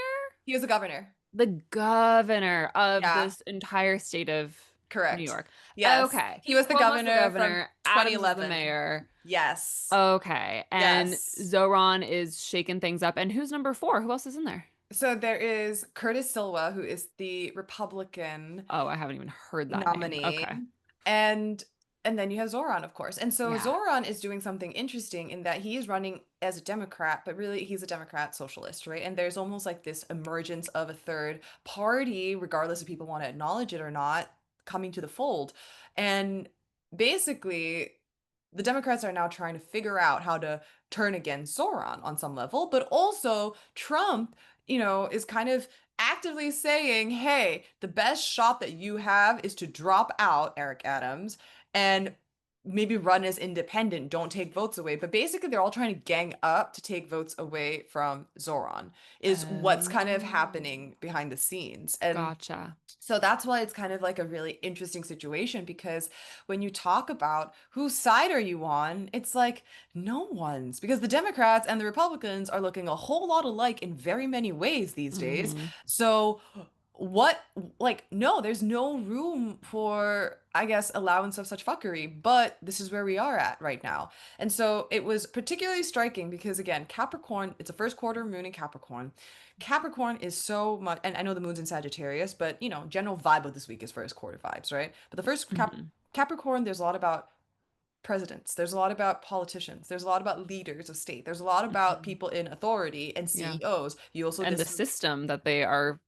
S1: He was a governor.
S2: The governor of
S1: Yeah.
S2: this entire state of New
S1: Correct.
S2: York.
S1: Yes.
S2: Okay.
S1: He was the
S2: Cuomo's the
S1: governor from
S2: governor. Adams is the
S1: 2011.
S2: mayor.
S1: Yes.
S2: Okay. And
S1: Yes.
S2: Zoran is shaking things up. And who's number four? Who else is in there?
S1: So there is Curtis Silva, who is the Republican
S2: Oh, I haven't even heard that name.
S1: nominee.
S2: Okay.
S1: And and then you have Zoran, of course. And so
S2: Yeah.
S1: Zoran is doing something interesting in that he is running as a Democrat, but really he's a Democrat socialist, right? And there's almost like this emergence of a third party, regardless if people want to acknowledge it or not, coming to the fold. And basically, the Democrats are now trying to figure out how to turn against Zoran on some level, but also Trump, is kind of actively saying, hey, the best shot that you have is to drop out Eric Adams and maybe run as independent, don't take votes away. But basically, they're all trying to gang up to take votes away from Zoran, is what's kind of
S2: Oh,
S1: happening behind the scenes. And
S2: gotcha.
S1: so that's why it's kind of like a really interesting situation because when you talk about whose side are you on, it's like no one's because the Democrats and the Republicans are looking a whole lot alike in very many ways these days.
S2: Hmm.
S1: So what like no, there's no room for I guess allowance of such fuckery, but this is where we are at right now. And so it was particularly striking because again, Capricorn, it's a first quarter moon in Capricorn. Capricorn is so much, and I know the moon's in Sagittarius, but general vibe of this week is first quarter vibes, right? But the first
S2: Hmm.
S1: Capricorn, there's a lot about presidents, there's a lot about politicians, there's a lot about leaders of state, there's a lot about
S2: Hmm.
S1: people in authority and
S2: Yeah.
S1: CEOs. You also
S2: And the
S1: this
S2: system that they are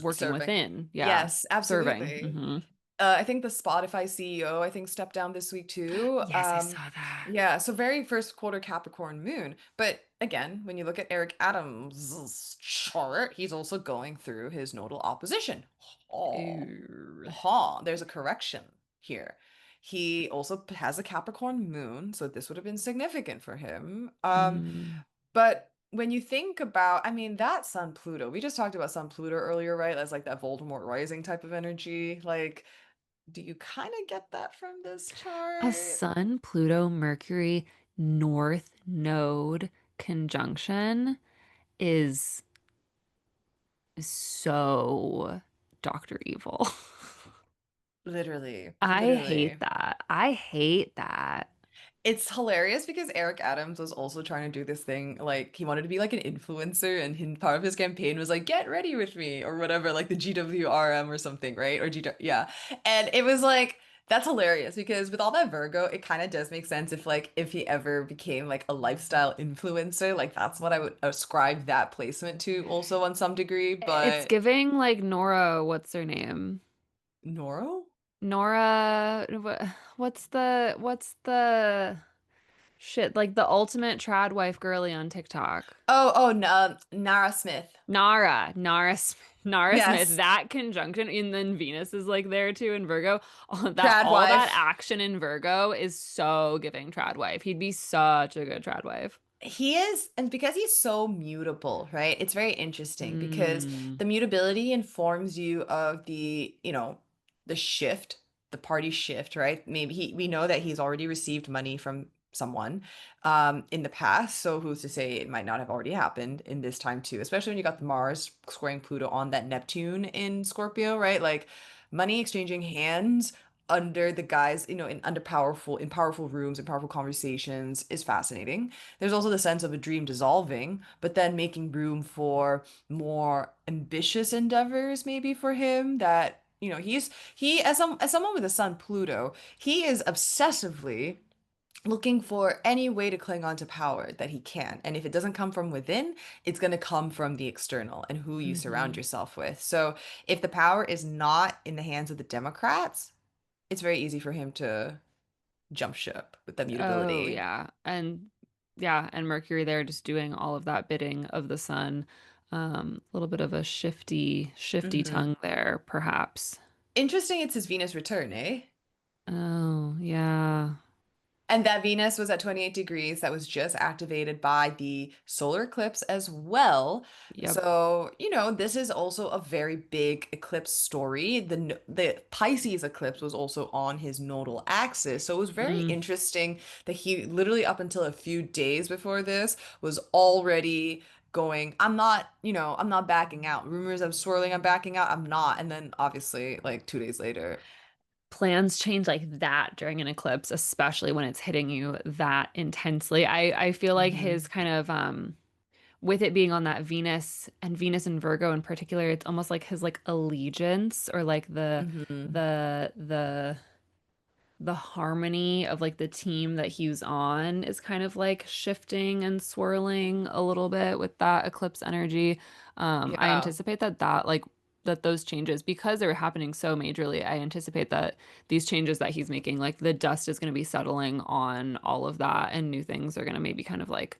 S2: working
S1: serving.
S2: within. Yeah.
S1: Yes,
S2: Serving.
S1: absolutely.
S2: Hmm.
S1: I think the Spotify CEO, I think, stepped down this week too.
S2: Yes, I saw that.
S1: Yeah, so very first quarter Capricorn moon. But again, when you look at Eric Adams' chart, he's also going through his nodal opposition. Oh,
S2: Ooh.
S1: there's a correction here. He also has a Capricorn moon, so this would have been significant for him.
S2: Mm.
S1: But when you think about, I mean, that Sun Pluto, we just talked about Sun Pluto earlier, right? As like that Voldemort rising type of energy. Like, do you kind of get that from this
S2: A
S1: chart?
S2: Sun, Pluto, Mercury, North Node conjunction is so Dr. Evil.
S1: Literally,
S2: I hate
S1: literally.
S2: that. I hate that.
S1: It's hilarious because Eric Adams was also trying to do this thing, like he wanted to be like an influencer, and part of his campaign was like, "Get ready with me" or whatever, like the GWRM or something, right? Or G, yeah. And it was like that's hilarious because with all that Virgo, it kind of does make sense if he ever became like a lifestyle influencer, like that's what I would ascribe that placement to also on some degree.
S2: It's
S1: But
S2: giving like Nora, what's her name?
S1: Noro?
S2: Nora, what's the shit, like the ultimate trad wife girly on TikTok.
S1: Oh, no, Nara Smith.
S2: Nara Smith,
S1: Yes,
S2: that conjunction, and then Venus is like there too in Virgo.
S1: trad
S2: All that
S1: wife.
S2: action in Virgo is so giving trad wife. He'd be such a good trad wife.
S1: He is, and because he's so mutable, right? It's very interesting because
S2: Mm.
S1: the mutability informs you of the shift, the party shift, right? Maybe we know that he's already received money from someone in the past, so who's to say it might not have already happened in this time too, especially when you got the Mars squaring Pluto on that Neptune in Scorpio, right? Like money exchanging hands under the guise, in powerful rooms and powerful conversations is fascinating. There's also the sense of a dream dissolving, but then making room for more ambitious endeavors, maybe for him that, he as someone with a sun Pluto, he is obsessively looking for any way to cling on to power that he can. And if it doesn't come from within, it's going to come from the external and who you surround
S2: Hmm.
S1: yourself with. So if the power is not in the hands of the Democrats, it's very easy for him to jump ship with the
S2: Oh
S1: mutability.
S2: yeah. And Mercury there just doing all of that bidding of the sun. A little bit of a shifty
S1: Hmm.
S2: tongue there, perhaps.
S1: Interesting, it's his Venus return, eh?
S2: Oh, yeah.
S1: And that Venus was at 28 degrees. That was just activated by the solar eclipse as well.
S2: Yep.
S1: So, this is also a very big eclipse story. The Pisces eclipse was also on his nodal axis. So it was very
S2: Mm.
S1: interesting that he literally up until a few days before this was already going, I'm not backing out. Rumors of swirling, I'm backing out. I'm not. And then obviously like 2 days later.
S2: Plans change like that during an eclipse, especially when it's hitting you that intensely. I feel like his
S1: Hmm.
S2: kind of with it being on that Venus and Virgo in particular, it's almost like his like allegiance or like
S1: Hmm.
S2: the the harmony of like the team that he's on is kind of like shifting and swirling a little bit with that eclipse energy. I
S1: Yeah.
S2: anticipate that those changes, because they're happening so majorly, I anticipate that these changes that he's making, like the dust is going to be settling on all of that, and new things are going to maybe kind of like,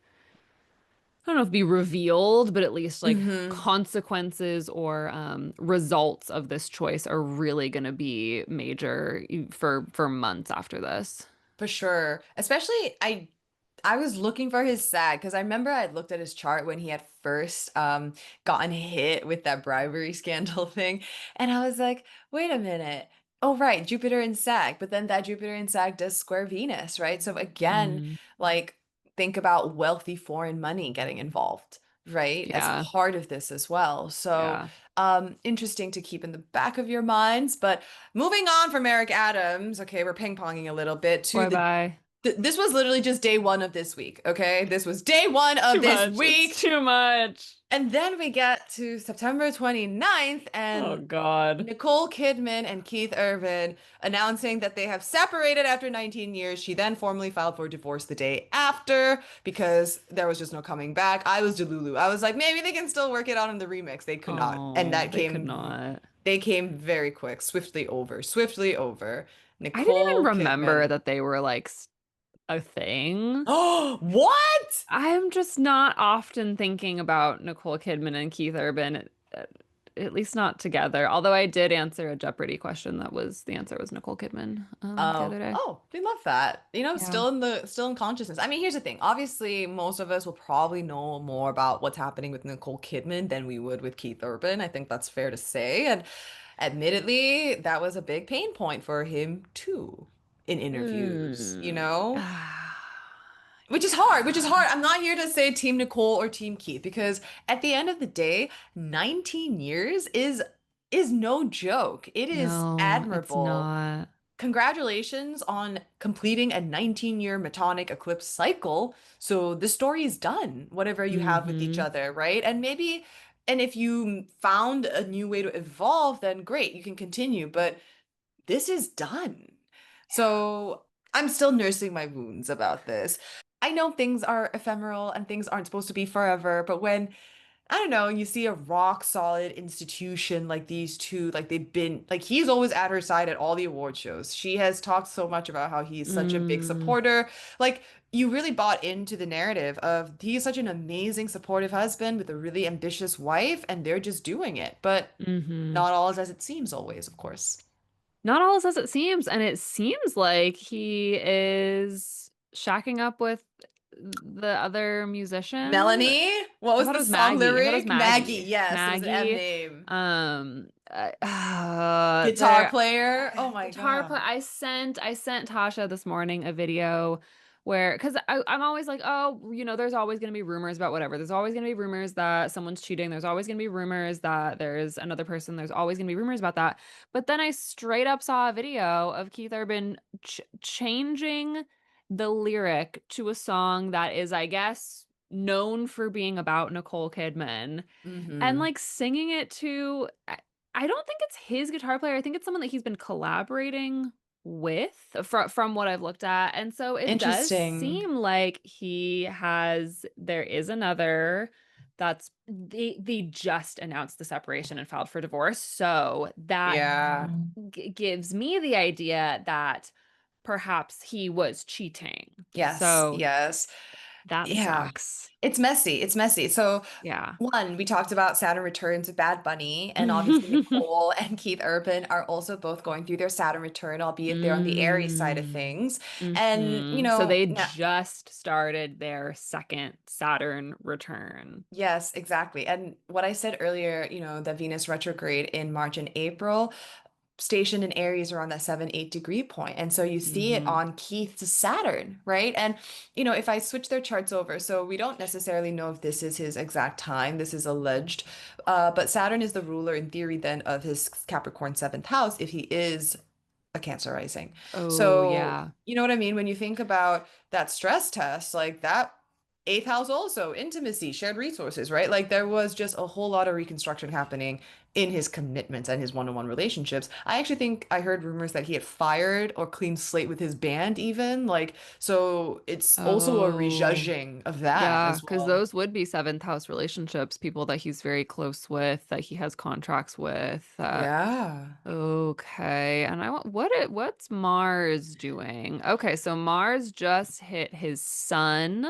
S2: I don't know if be revealed, but at least like
S1: Hmm.
S2: consequences or results of this choice are really going to be major for months after this.
S1: For sure. Especially I was looking for his SAG because I remember I looked at his chart when he had first gotten hit with that bribery scandal thing. And I was like, wait a minute. Oh, right, Jupiter in SAG. But then that Jupiter in SAG does square Venus, right? So again,
S2: Mm,
S1: like think about wealthy foreign money getting involved, right? As
S2: yeah,
S1: part of this as well. So
S2: yeah.
S1: interesting to keep in the back of your minds. But moving on from Eric Adams, okay, we're ping-ponging a little bit to
S2: Bye bye.
S1: this was literally just day one of this week, okay? This was day one
S2: Too
S1: of this
S2: much. It's
S1: week.
S2: too much.
S1: And then we get to September 29th,
S2: Oh
S1: and
S2: God.
S1: Nicole Kidman and Keith Urban announcing that they have separated after 19 years. She then formally filed for divorce the day after because there was just no coming back. I was Delulu. I was like, maybe they can still work it out in the remix. They could not. And
S2: Oh, they could not.
S1: they came very quick, swiftly over, swiftly over.
S2: I didn't even
S1: Nicole
S2: remember
S1: Kidman.
S2: that they were like a thing.
S1: Oh, what?
S2: I'm just not often thinking about Nicole Kidman and Keith Urban. at least not together. Although I did answer a Jeopardy question that was the answer was Nicole Kidman the
S1: Oh,
S2: other day.
S1: oh, we love that.
S2: Yeah.
S1: Still in consciousness. I mean, here's the thing. Obviously, most of us will probably know more about what's happening with Nicole Kidman than we would with Keith Urban. I think that's fair to say. And admittedly, that was a big pain point for him too in interviews, you
S2: Mm.
S1: know? Which is hard, which is
S2: Yeah.
S1: hard. I'm not here to say Team Nicole or Team Keith because at the end of the day, 19 years is no joke. It is
S2: No, it's
S1: admirable.
S2: not.
S1: Congratulations on completing a 19-year Metonic eclipse cycle. So the story is done, whatever you have with each
S2: Mm-hmm.
S1: other, right? And maybe, and if you found a new way to evolve, then great, you can continue. But this is done. So I'm still nursing my wounds about this. I know things are ephemeral and things aren't supposed to be forever, but when I don't know, you see a rock solid institution like these two, like they've been, like he's always at her side at all the award shows. She has talked so much about how he's such a big
S2: Mm,
S1: supporter. Like you really bought into the narrative of he's such an amazing, supportive husband with a really ambitious wife, and they're just doing it. But
S2: mm-hmm.
S1: not all is as it seems always, of course.
S2: Not all is as it seems, and it seems like he is shacking up with the other musician.
S1: Melanie, what
S2: I
S1: was
S2: thought it
S1: the
S2: was
S1: song
S2: Maggie. I thought it was
S1: lyric? Maggie,
S2: Maggie.
S1: yes, it was an M
S2: Maggie.
S1: name. Guitar
S2: There
S1: player. Oh my
S2: guitar play.
S1: God.
S2: I sent Tasha this morning a video where because I'm always like, oh, there's always gonna be rumors about whatever. There's always gonna be rumors that someone's cheating. There's always gonna be rumors that there's another person. There's always gonna be rumors about that. But then I straight up saw a video of Keith Urban changing the lyric to a song that is, I guess, known for being about Nicole Kidman and
S1: Mm-hmm.
S2: like singing it to I don't think it's his guitar player. I think it's someone that he's been collaborating with from what I've looked at. And so it does
S1: Interesting.
S2: seem like there is another that's they just announced the separation and filed for divorce. So that
S1: Yeah.
S2: gives me the idea that perhaps he was cheating.
S1: Yes.
S2: So
S1: Yes.
S2: that
S1: Yeah.
S2: sucks.
S1: It's messy. It's messy. So,
S2: Yeah.
S1: one, we talked about Saturn returns with Bad Bunny, and obviously Nicole and Keith Urban are also both going through their Saturn return, albeit they're on the Aries side of
S2: Mm.
S1: things. And,
S2: So they
S1: now,
S2: just started their second Saturn return.
S1: yes, exactly. And what I said earlier, the Venus retrograde in March and April, stationed in Aries around that 7, 8 degree point. And so you see it
S2: Hmm.
S1: on Keith's Saturn, right? And, if I switch their charts over, so we don't necessarily know if this is his exact time, this is alleged, but Saturn is the ruler in theory then of his Capricorn seventh house if he is a Cancer rising.
S2: Oh,
S1: So,
S2: yeah.
S1: you know what I mean? When you think about that stress test, like that eighth house also, intimacy, shared resources, right? Like there was just a whole lot of reconstruction happening in his commitments and his one-on-one relationships. I actually think I heard rumors that he had fired or clean slate with his band even. Like, so it's also a
S2: Oh,
S1: rejudging of that
S2: yeah.
S1: as
S2: Because
S1: well.
S2: those would be seventh house relationships, people that he's very close with, that he has contracts with.
S1: Yeah.
S2: Okay. And what's Mars doing? Okay, so Mars just hit his sun.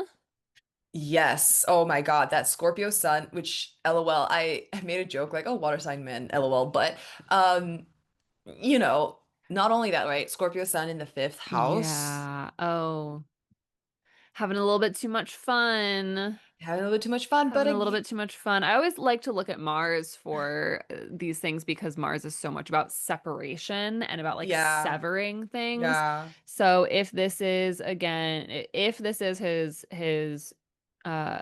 S1: Yes. Oh my God, that Scorpio sun, which LOL, I made a joke like, oh, water sign men, LOL. But um, you know, not only that, right? Scorpio sun in the fifth house,
S2: Yeah. Oh, having a little bit too much fun.
S1: having a little bit too much fun, but
S2: Having a little bit too much fun. I always like to look at Mars for these things because Mars is so much about separation and about like
S1: yeah,
S2: severing things.
S1: yeah.
S2: So if this is again, if this is his uh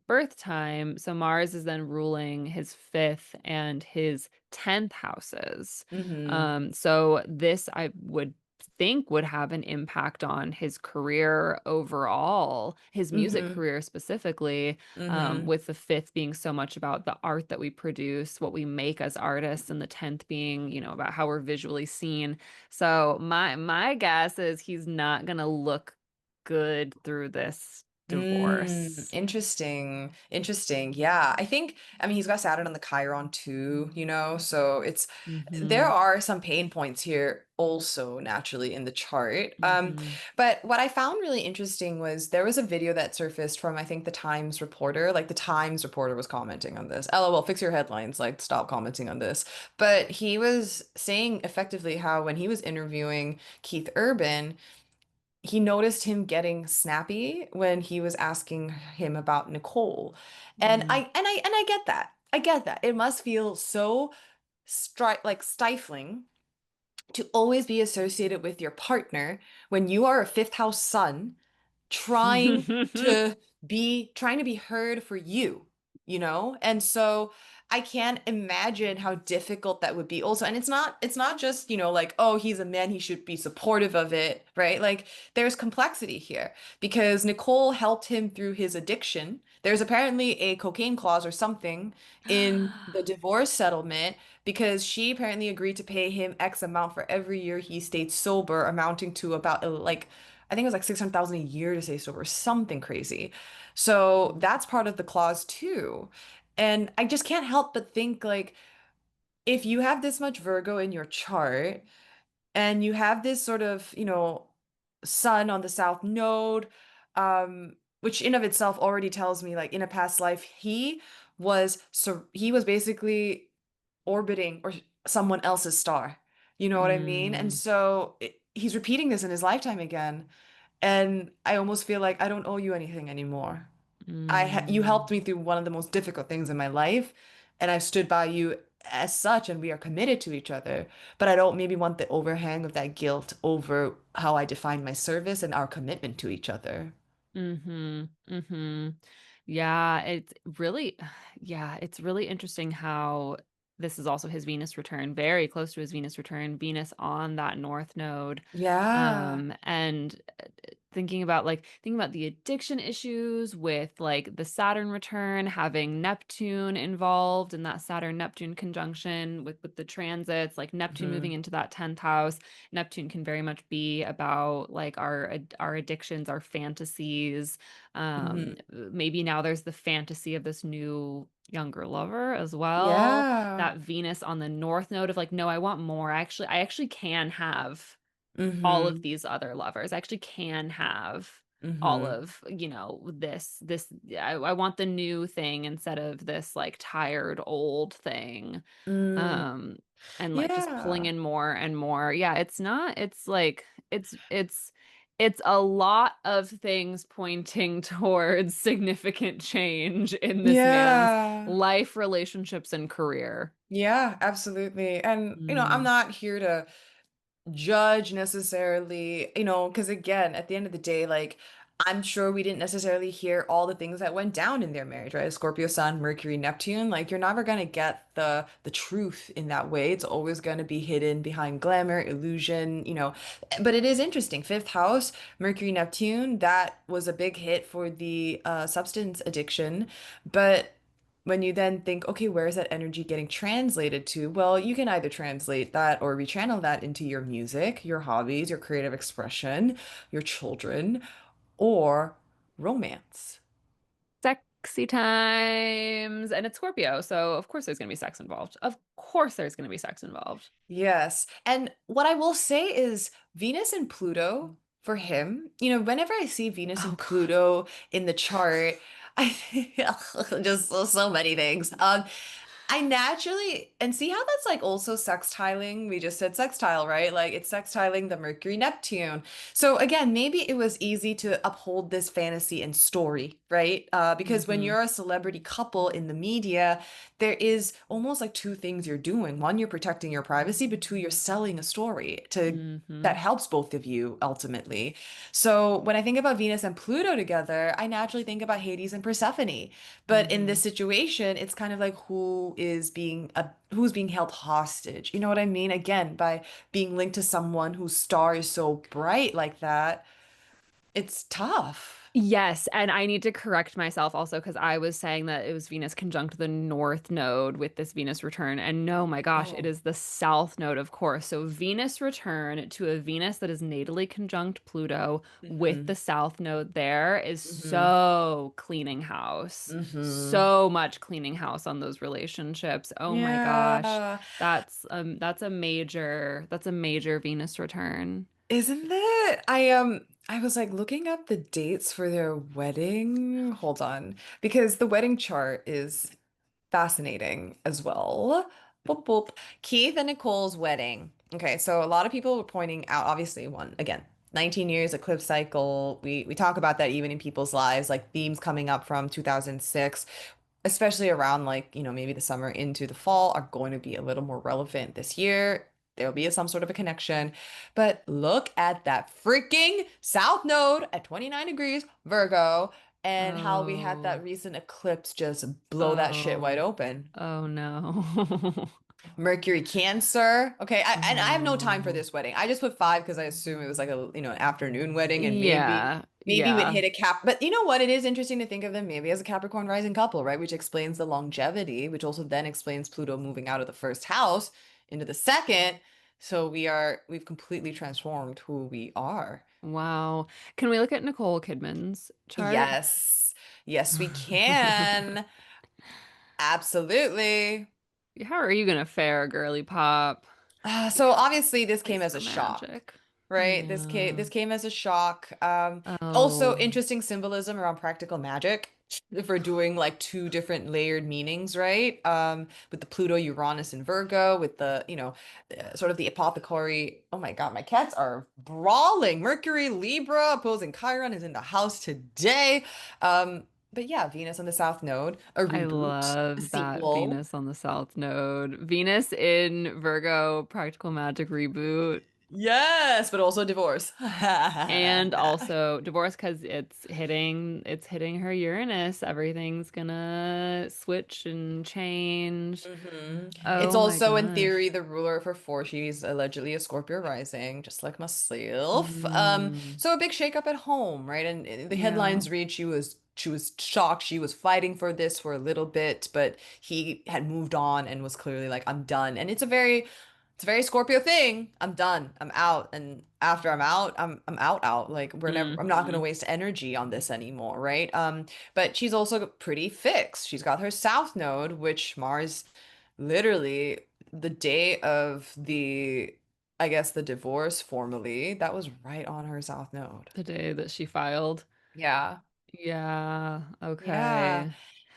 S2: birth time, so Mars is then ruling his fifth and his 10th houses.
S1: Mm-hmm.
S2: So this I would think would have an impact on his career overall, his music
S1: Mm-hmm.
S2: career specifically,
S1: Mm-hmm.
S2: with the fifth being so much about the art that we produce, what we make as artists, and the 10th being, about how we're visually seen. So my guess is he's not gonna look good through this divorce.
S1: Interesting. Interesting. Yeah. I mean, he's got Saturn on the Chiron too, so there
S2: Hmm.
S1: are some pain points here also naturally in the chart.
S2: Hmm.
S1: But what I found really interesting was there was a video that surfaced from, I think, the Times reporter. Like the Times reporter was commenting on this. LOL, fix your headlines. Like, stop commenting on this. But he was saying effectively how when he was interviewing Keith Urban, he noticed him getting snappy when he was asking him about Nicole. And I get that. I get that. It must feel so stifling to always be associated with your partner when you are a fifth house sun trying
S2: Mm.
S1: to trying to be heard for you, And so I can't imagine how difficult that would be also. And it's not just, like, oh, he's a man, he should be supportive of it, right? Like there's complexity here because Nicole helped him through his addiction. There's apparently a cocaine clause or something in the divorce settlement because she apparently agreed to pay him X amount for every year he stayed sober, amounting to about like I think it was like 600,000 a year to stay sober, something crazy. So that's part of the clause too. And I just can't help but think like if you have this much Virgo in your chart and you have this sort of, sun on the south node, which in of itself already tells me like in a past life he was basically orbiting or someone else's star. You know what I mean? And so he's repeating this in his lifetime again. And I almost feel like I don't owe you anything anymore. You helped
S2: Mm.
S1: me through one of the most difficult things in my life, and I've stood by you as such, and we are committed to each other. But I don't maybe want the overhang of that guilt over how I define my service and our commitment to each other.
S2: Mm-hmm. Mm-hmm. Yeah, it's really, yeah, it's really interesting how this is also his Venus return, very close to his Venus return, Venus on that North node.
S1: Yeah.
S2: And thinking about the addiction issues with like the Saturn return, having Neptune involved in that Saturn Neptune conjunction with the transits, like Neptune moving
S1: Hmm.
S2: into that 10th house. Neptune can very much be about like our addictions, our fantasies.
S1: Hmm.
S2: Maybe now there's the fantasy of this new younger lover as well.
S1: Yeah.
S2: That Venus on the North node of like, no, I want more. I actually can have all of
S1: Hmm.
S2: these other lovers. I actually can have all
S1: Hmm.
S2: of, I want the new thing instead of this like tired old thing.
S1: Mm.
S2: Um and like just pulling
S1: Yeah.
S2: in more and more. Yeah, it's like it's a lot of things pointing towards significant change in this man's
S1: Yeah.
S2: life, relationships, and career.
S1: Yeah, absolutely. And, I'm
S2: Mm.
S1: not here to judge necessarily, because again, at the end of the day, like I'm sure we didn't necessarily hear all the things that went down in their marriage, right? Scorpio Sun, Mercury, Neptune, like you're never gonna get the truth in that way. It's always gonna be hidden behind glamour, illusion, But it is interesting. Fifth house, Mercury, Neptune, that was a big hit for the substance addiction, but when you then think, okay, where is that energy getting translated to? Well, you can either translate that or rechannel that into your music, your hobbies, your creative expression, your children, or romance.
S2: Sexy times, and it's Scorpio, so of course there's going to be sex involved. Of course there's going to be sex involved.
S1: Yes. And what I will say is Venus and Pluto for him, whenever I see Venus
S2: Oh
S1: and
S2: God.
S1: Pluto in the chart, I just so many things. I naturally, and see how that's like also sextiling. We just said sextile, right? Like it's sextiling the Mercury Neptune. So again, maybe it was easy to uphold this fantasy and story, right? Because when
S2: Mm-hmm.
S1: you're a celebrity couple in the media, there is almost like two things you're doing. One, you're protecting your privacy, but two, you're selling a story to
S2: Mm-hmm.
S1: that helps both of you ultimately. So when I think about Venus and Pluto together, I naturally think about Hades and Persephone. But in
S2: Mm-hmm.
S1: this situation, it's kind of like who's being held hostage. You know what I mean? Again, by being linked to someone whose star is so bright like that. It's tough.
S2: Yes, and I need to correct myself also because I was saying that it was Venus conjunct the North Node with this Venus return. And no, my gosh, it
S1: Oh.
S2: is the South Node, of course. So Venus return to a Venus that is natally conjunct Pluto with
S1: Hmm.
S2: the South Node there is
S1: Hmm.
S2: so cleaning house.
S1: Hmm.
S2: So much cleaning house on those relationships. Oh my gosh.
S1: Yeah.
S2: That's a major Venus return.
S1: Isn't it? I was like looking up the dates for their wedding. Hold on. Because the wedding chart is fascinating as well. Boop, boop. Keith and Nicole's wedding. Okay, so a lot of people were pointing out, obviously, one again, 19 years eclipse cycle. We talk about that even in people's lives, like themes coming up from 2006, especially around like, maybe the summer into the fall are going to be a little more relevant this year. There'll be some sort of a connection. But look at that freaking South Node at 29 degrees Virgo and how we had that
S2: Oh.
S1: recent eclipse just blow that shit wide
S2: Oh,
S1: open.
S2: oh no.
S1: Mercury Cancer. Okay, and I have no time for
S2: Oh,
S1: this wedding. I just put five because I assume it was like a afternoon wedding, and maybe
S2: yeah,
S1: maybe we'd
S2: yeah.
S1: hit a cap. But you know what? It is interesting to think of them maybe as a Capricorn rising couple, right? Which explains the longevity, which also then explains Pluto moving out of the first house into the second. So we've completely transformed who we are.
S2: Wow. Can we look at Nicole Kidman's chart?
S1: Yes. Yes, we can. Absolutely.
S2: How are you gonna fare, girly pop?
S1: So obviously this came
S2: Place
S1: as
S2: for
S1: a shock,
S2: magic.
S1: right?
S2: Yeah.
S1: This came as a shock. Also
S2: Oh,
S1: interesting symbolism around practical magic. If we're doing like two different layered meanings, right? With the Pluto, Uranus, and Virgo, with the, sort of the apothecary. Oh my God, my cats are brawling. Mercury, Libra, opposing Chiron is in the house today. But yeah, Venus on the South Node, a
S2: I
S1: reboot, a
S2: love that
S1: sequel.
S2: Venus on the South Node. Venus in Virgo, practical magic reboot.
S1: Yes, but also divorce.
S2: And also divorce because it's hitting her Uranus. Everything's gonna switch and change.
S1: It's
S2: Oh my
S1: also in theory
S2: gosh.
S1: the ruler of her four. She's allegedly a Scorpio rising, just like myself.
S2: Mm,
S1: So a big shakeup at home, right? And the
S2: yeah.
S1: headlines read she was shocked. She was fighting for this for a little bit, but he had moved on and was clearly like, I'm done. And it's a very Scorpio thing. I'm done. I'm out. And after I'm out, I'm out. Like I'm not gonna
S2: Hmm.
S1: waste energy on this anymore, right? But she's also pretty fixed. She's got her South Node, which Mars literally the day of I guess the divorce formally, that was right on her South Node.
S2: The day that she filed.
S1: Yeah.
S2: Yeah,
S1: Yeah.
S2: okay.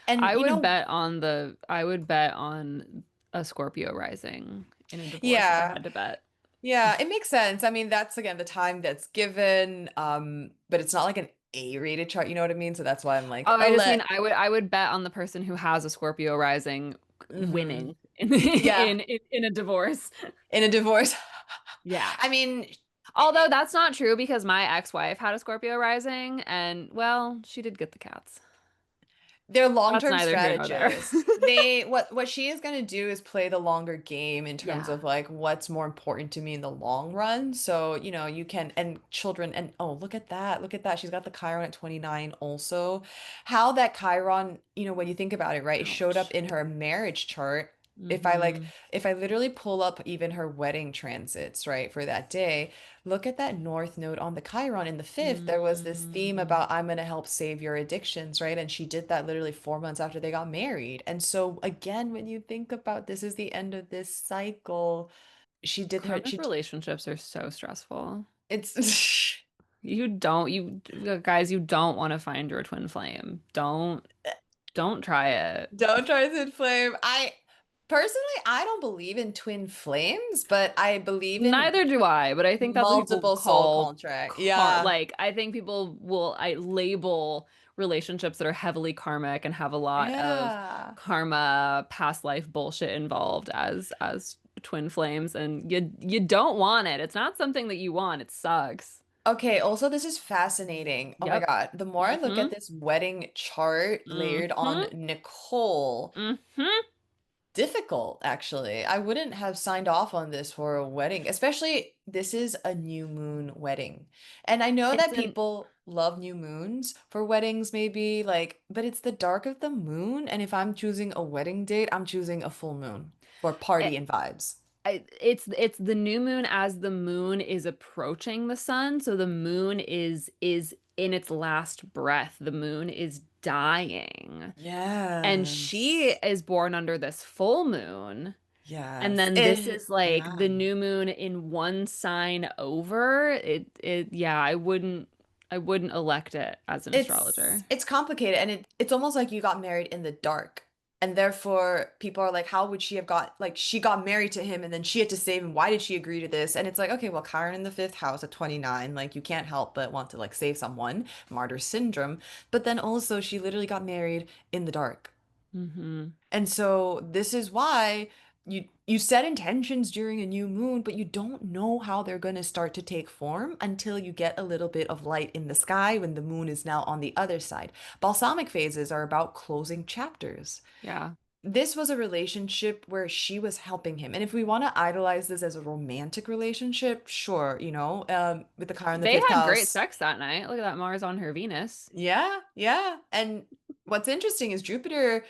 S1: And
S2: I would bet on a Scorpio rising in a divorce if I
S1: yeah.
S2: had to bet.
S1: Yeah, it makes sense. I mean, that's again the time that's given, but it's not like an A-rated chart, you know what I mean? So that's why I'm like,
S2: Oh, I
S1: I'll
S2: just mean
S1: let
S2: I would bet on the person who has a Scorpio rising
S1: hmm
S2: winning in
S1: Yeah,
S2: in a divorce.
S1: in a divorce.
S2: Yeah.
S1: I mean,
S2: Although that's not true because my ex-wife had a Scorpio rising and well, she did get the cats.
S1: they're
S2: That's
S1: long-term
S2: neither here nor there.
S1: strategists. What she is going to do is play the longer game in terms
S2: Yeah.
S1: of like what's more important to me in the long run. So, you can and children and oh, look at that. Look at that. She's got the Chiron at 29 also. How that Chiron, when you think about it, right? It showed up
S2: Ouch.
S1: in her marriage chart.
S2: Hmm.
S1: If I literally pull up even her wedding transits, right, for that day, look at that North Node on the Chiron in the fifth. There was this theme
S2: Mm.
S1: about I'm going to help save your addictions, right? And she did that literally 4 months after they got married. And so again, when you think about this is the end of this cycle,
S2: Karmic relationships are so stressful.
S1: it's
S2: You guys, you don't want to find your twin flame. Don't try it.
S1: don't try to inflame. I don't believe in twin flames, but I believe in
S2: Neither do I, but I think that's what people
S1: multiple soul
S2: call
S1: contract. Yeah.
S2: like I think people will label relationships that are heavily karmic and have a lot of
S1: Yeah.
S2: karma, past life bullshit involved as twin flames and you don't want it. It's not something that you want. It sucks.
S1: Okay, also this is fascinating. Oh my
S2: Yep.
S1: God. The more I look at
S2: Mm-hmm.
S1: this wedding chart layered on
S2: Mm-hmm.
S1: Nicole,
S2: Mm-hmm.
S1: difficult actually. I wouldn't have signed off on this for a wedding, especially this is a new moon wedding. And I know
S2: It's
S1: that
S2: an
S1: people love new moons for weddings, maybe, like, but it's the dark of the moon. And if I'm choosing a wedding date, I'm choosing a full moon for party and vibes.
S2: It's the new moon as the moon is approaching the sun, so the moon is in its last breath. The moon is dying. And she
S1: Yes.
S2: is born under this full moon. And
S1: Yes.
S2: then this is like
S1: Yeah.
S2: the new moon in one sign over. Yeah, I wouldn't elect it as an astrologer.
S1: It's complicated and it's almost like you got married in the dark. And therefore people are like, how would she have got like she got married to him and then she had to save him. Why did she agree to this? And it's like, okay, well, Chiron in the fifth house at 29, like you can't help but want to like save someone, martyr syndrome. But then also she literally got married in the dark.
S2: Hmm.
S1: And so this is why you set intentions during a new moon, but you don't know how they're going to start to take form until you get a little bit of light in the sky when the moon is now on the other side. Balsamic phases are about closing chapters.
S2: Yeah.
S1: This was a relationship where she was helping him. And if we want to idolize this as a romantic relationship, sure, with the car in the
S2: They
S1: fifth
S2: had great
S1: house.
S2: sex that night. Look at that Mars on her Venus.
S1: Yeah, yeah. And what's interesting is Jupiter,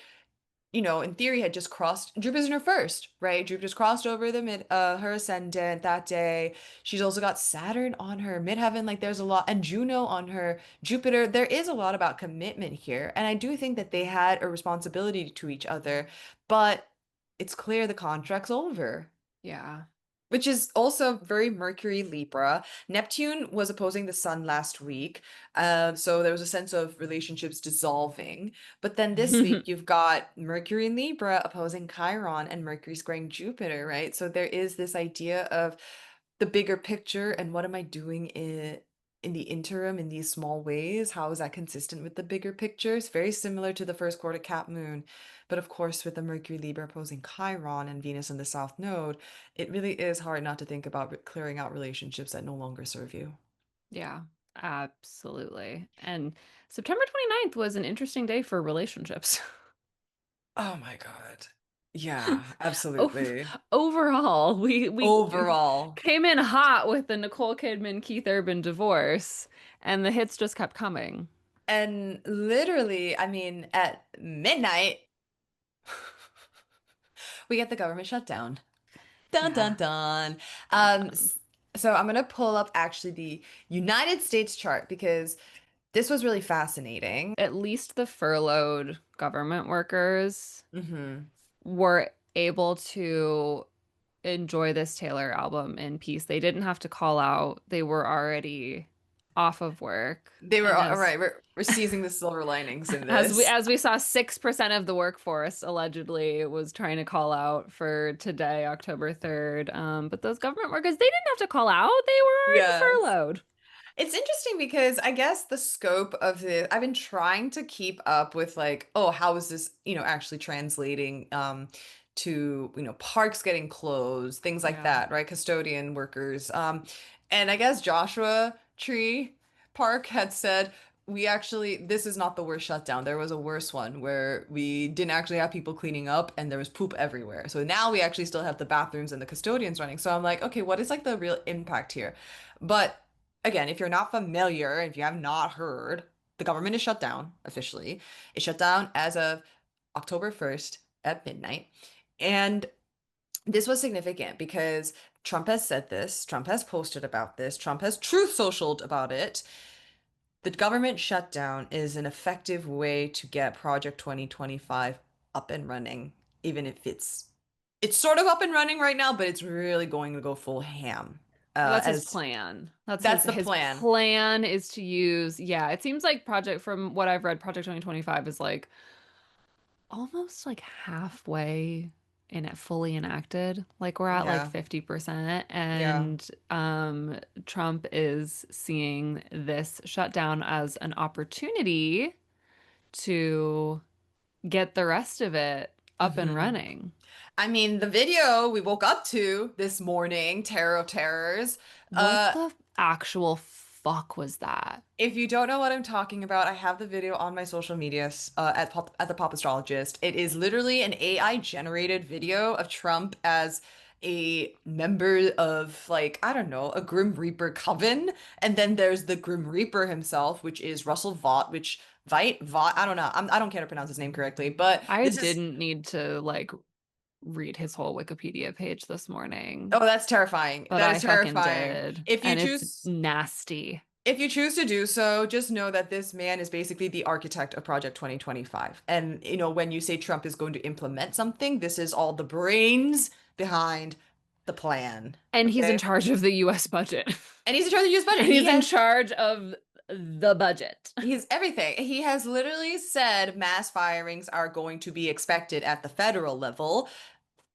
S1: in theory, had just crossed. Jupiter's in her first, right? Jupiter's crossed over her ascendant that day. She's also got Saturn on her midheaven. Like there's a lot, and Juno on her Jupiter. There is a lot about commitment here, and I do think that they had a responsibility to each other, but it's clear the contract's over.
S2: Yeah.
S1: Which is also very Mercury Libra. Neptune was opposing the sun last week. So there was a sense of relationships dissolving. But then this week, you've got Mercury in Libra opposing Chiron and Mercury squaring Jupiter, right? So there is this idea of the bigger picture and what am I doing in the interim in these small ways? How is that consistent with the bigger picture? It's very similar to the first quarter Cap Moon. But of course, with the Mercury Libra opposing Chiron and Venus in the South Node, it really is hard not to think about clearing out relationships that no longer serve you.
S2: Yeah, absolutely. And September 29th was an interesting day for relationships.
S1: Oh my God. Yeah,
S2: Ov-
S1: absolutely.
S2: Overall, we
S1: Overall.
S2: came in hot with the Nicole Kidman Keith Urban divorce, and the hits just kept coming.
S1: And literally, I mean, at midnight, we get the government shutdown. Dun dun
S2: Yeah.
S1: dun. Um,
S2: Um,
S1: s- so I'm gonna pull up actually the United States chart because this was really fascinating.
S2: at least the furloughed government workers
S1: Hmm.
S2: were able to enjoy this Taylor album in peace. They didn't have to call out. They were already off of work.
S1: They were
S2: And
S1: all right. We're seizing the silver linings in
S2: as we
S1: this.
S2: as we saw 6% of the workforce allegedly was trying to call out for today, October 3rd. But those government workers, they didn't have to call out. They were
S1: Yes.
S2: already furloughed.
S1: It's interesting because I guess the scope of I've been trying to keep up with like, oh, how is this, actually translating to, parks getting closed, things like
S2: Yeah.
S1: that, right? Custodian workers. And I guess Joshua Tree Park had said, we actually, this is not the worst shutdown. There was a worse one where we didn't actually have people cleaning up and there was poop everywhere. So now we actually still have the bathrooms and the custodians running. So I'm like, okay, what is like the real impact here? But again, if you're not familiar, if you have not heard, the government is shut down officially. It's shut down as of October 1st at midnight. And this was significant because Trump has said this, Trump has posted about this, Trump has truth socialed about it. The government shutdown is an effective way to get Project 2025 up and running, even if it's sort of up and running right now, but it's really going to go full ham.
S2: Well, that's his
S1: As
S2: plan. That's his
S1: that's the
S2: his
S1: plan.
S2: plan is to use, yeah, it seems like from what I've read, Project 2025 is like almost like halfway in it fully enacted. Like we're at like
S1: Yeah.
S2: 50%,
S1: Yeah.
S2: and Trump is seeing this shutdown as an opportunity to get the rest of it up and
S1: Hmm.
S2: running.
S1: I mean, the video we woke up to this morning, Terror of Terrors.
S2: What
S1: Uh,
S2: the actual fuck was that?
S1: if you don't know what I'm talking about, I have the video on my social medias at the Pop Astrologist. It is literally an AI generated video of Trump as a member of, like, I don't know, a Grim Reaper coven. And then there's the Grim Reaper himself, which is Russell Vought, which Vought, I don't know. I don't care to pronounce his name correctly, but
S2: I
S1: this is,
S2: didn't need to like read his whole Wikipedia page this morning,
S1: oh, that's terrifying.
S2: but
S1: That
S2: I
S1: is
S2: fucking
S1: terrifying.
S2: did.
S1: If you
S2: And it's
S1: choose
S2: nasty.
S1: If you choose to do so, just know that this man is basically the architect of Project 2025. And, when you say Trump is going to implement something, this is all the brains behind the plan.
S2: And he's in
S1: Okay?
S2: charge of the US budget.
S1: And he's in charge of the US budget.
S2: And he's in charge of the budget.
S1: He's everything. He has literally said mass firings are going to be expected at the federal level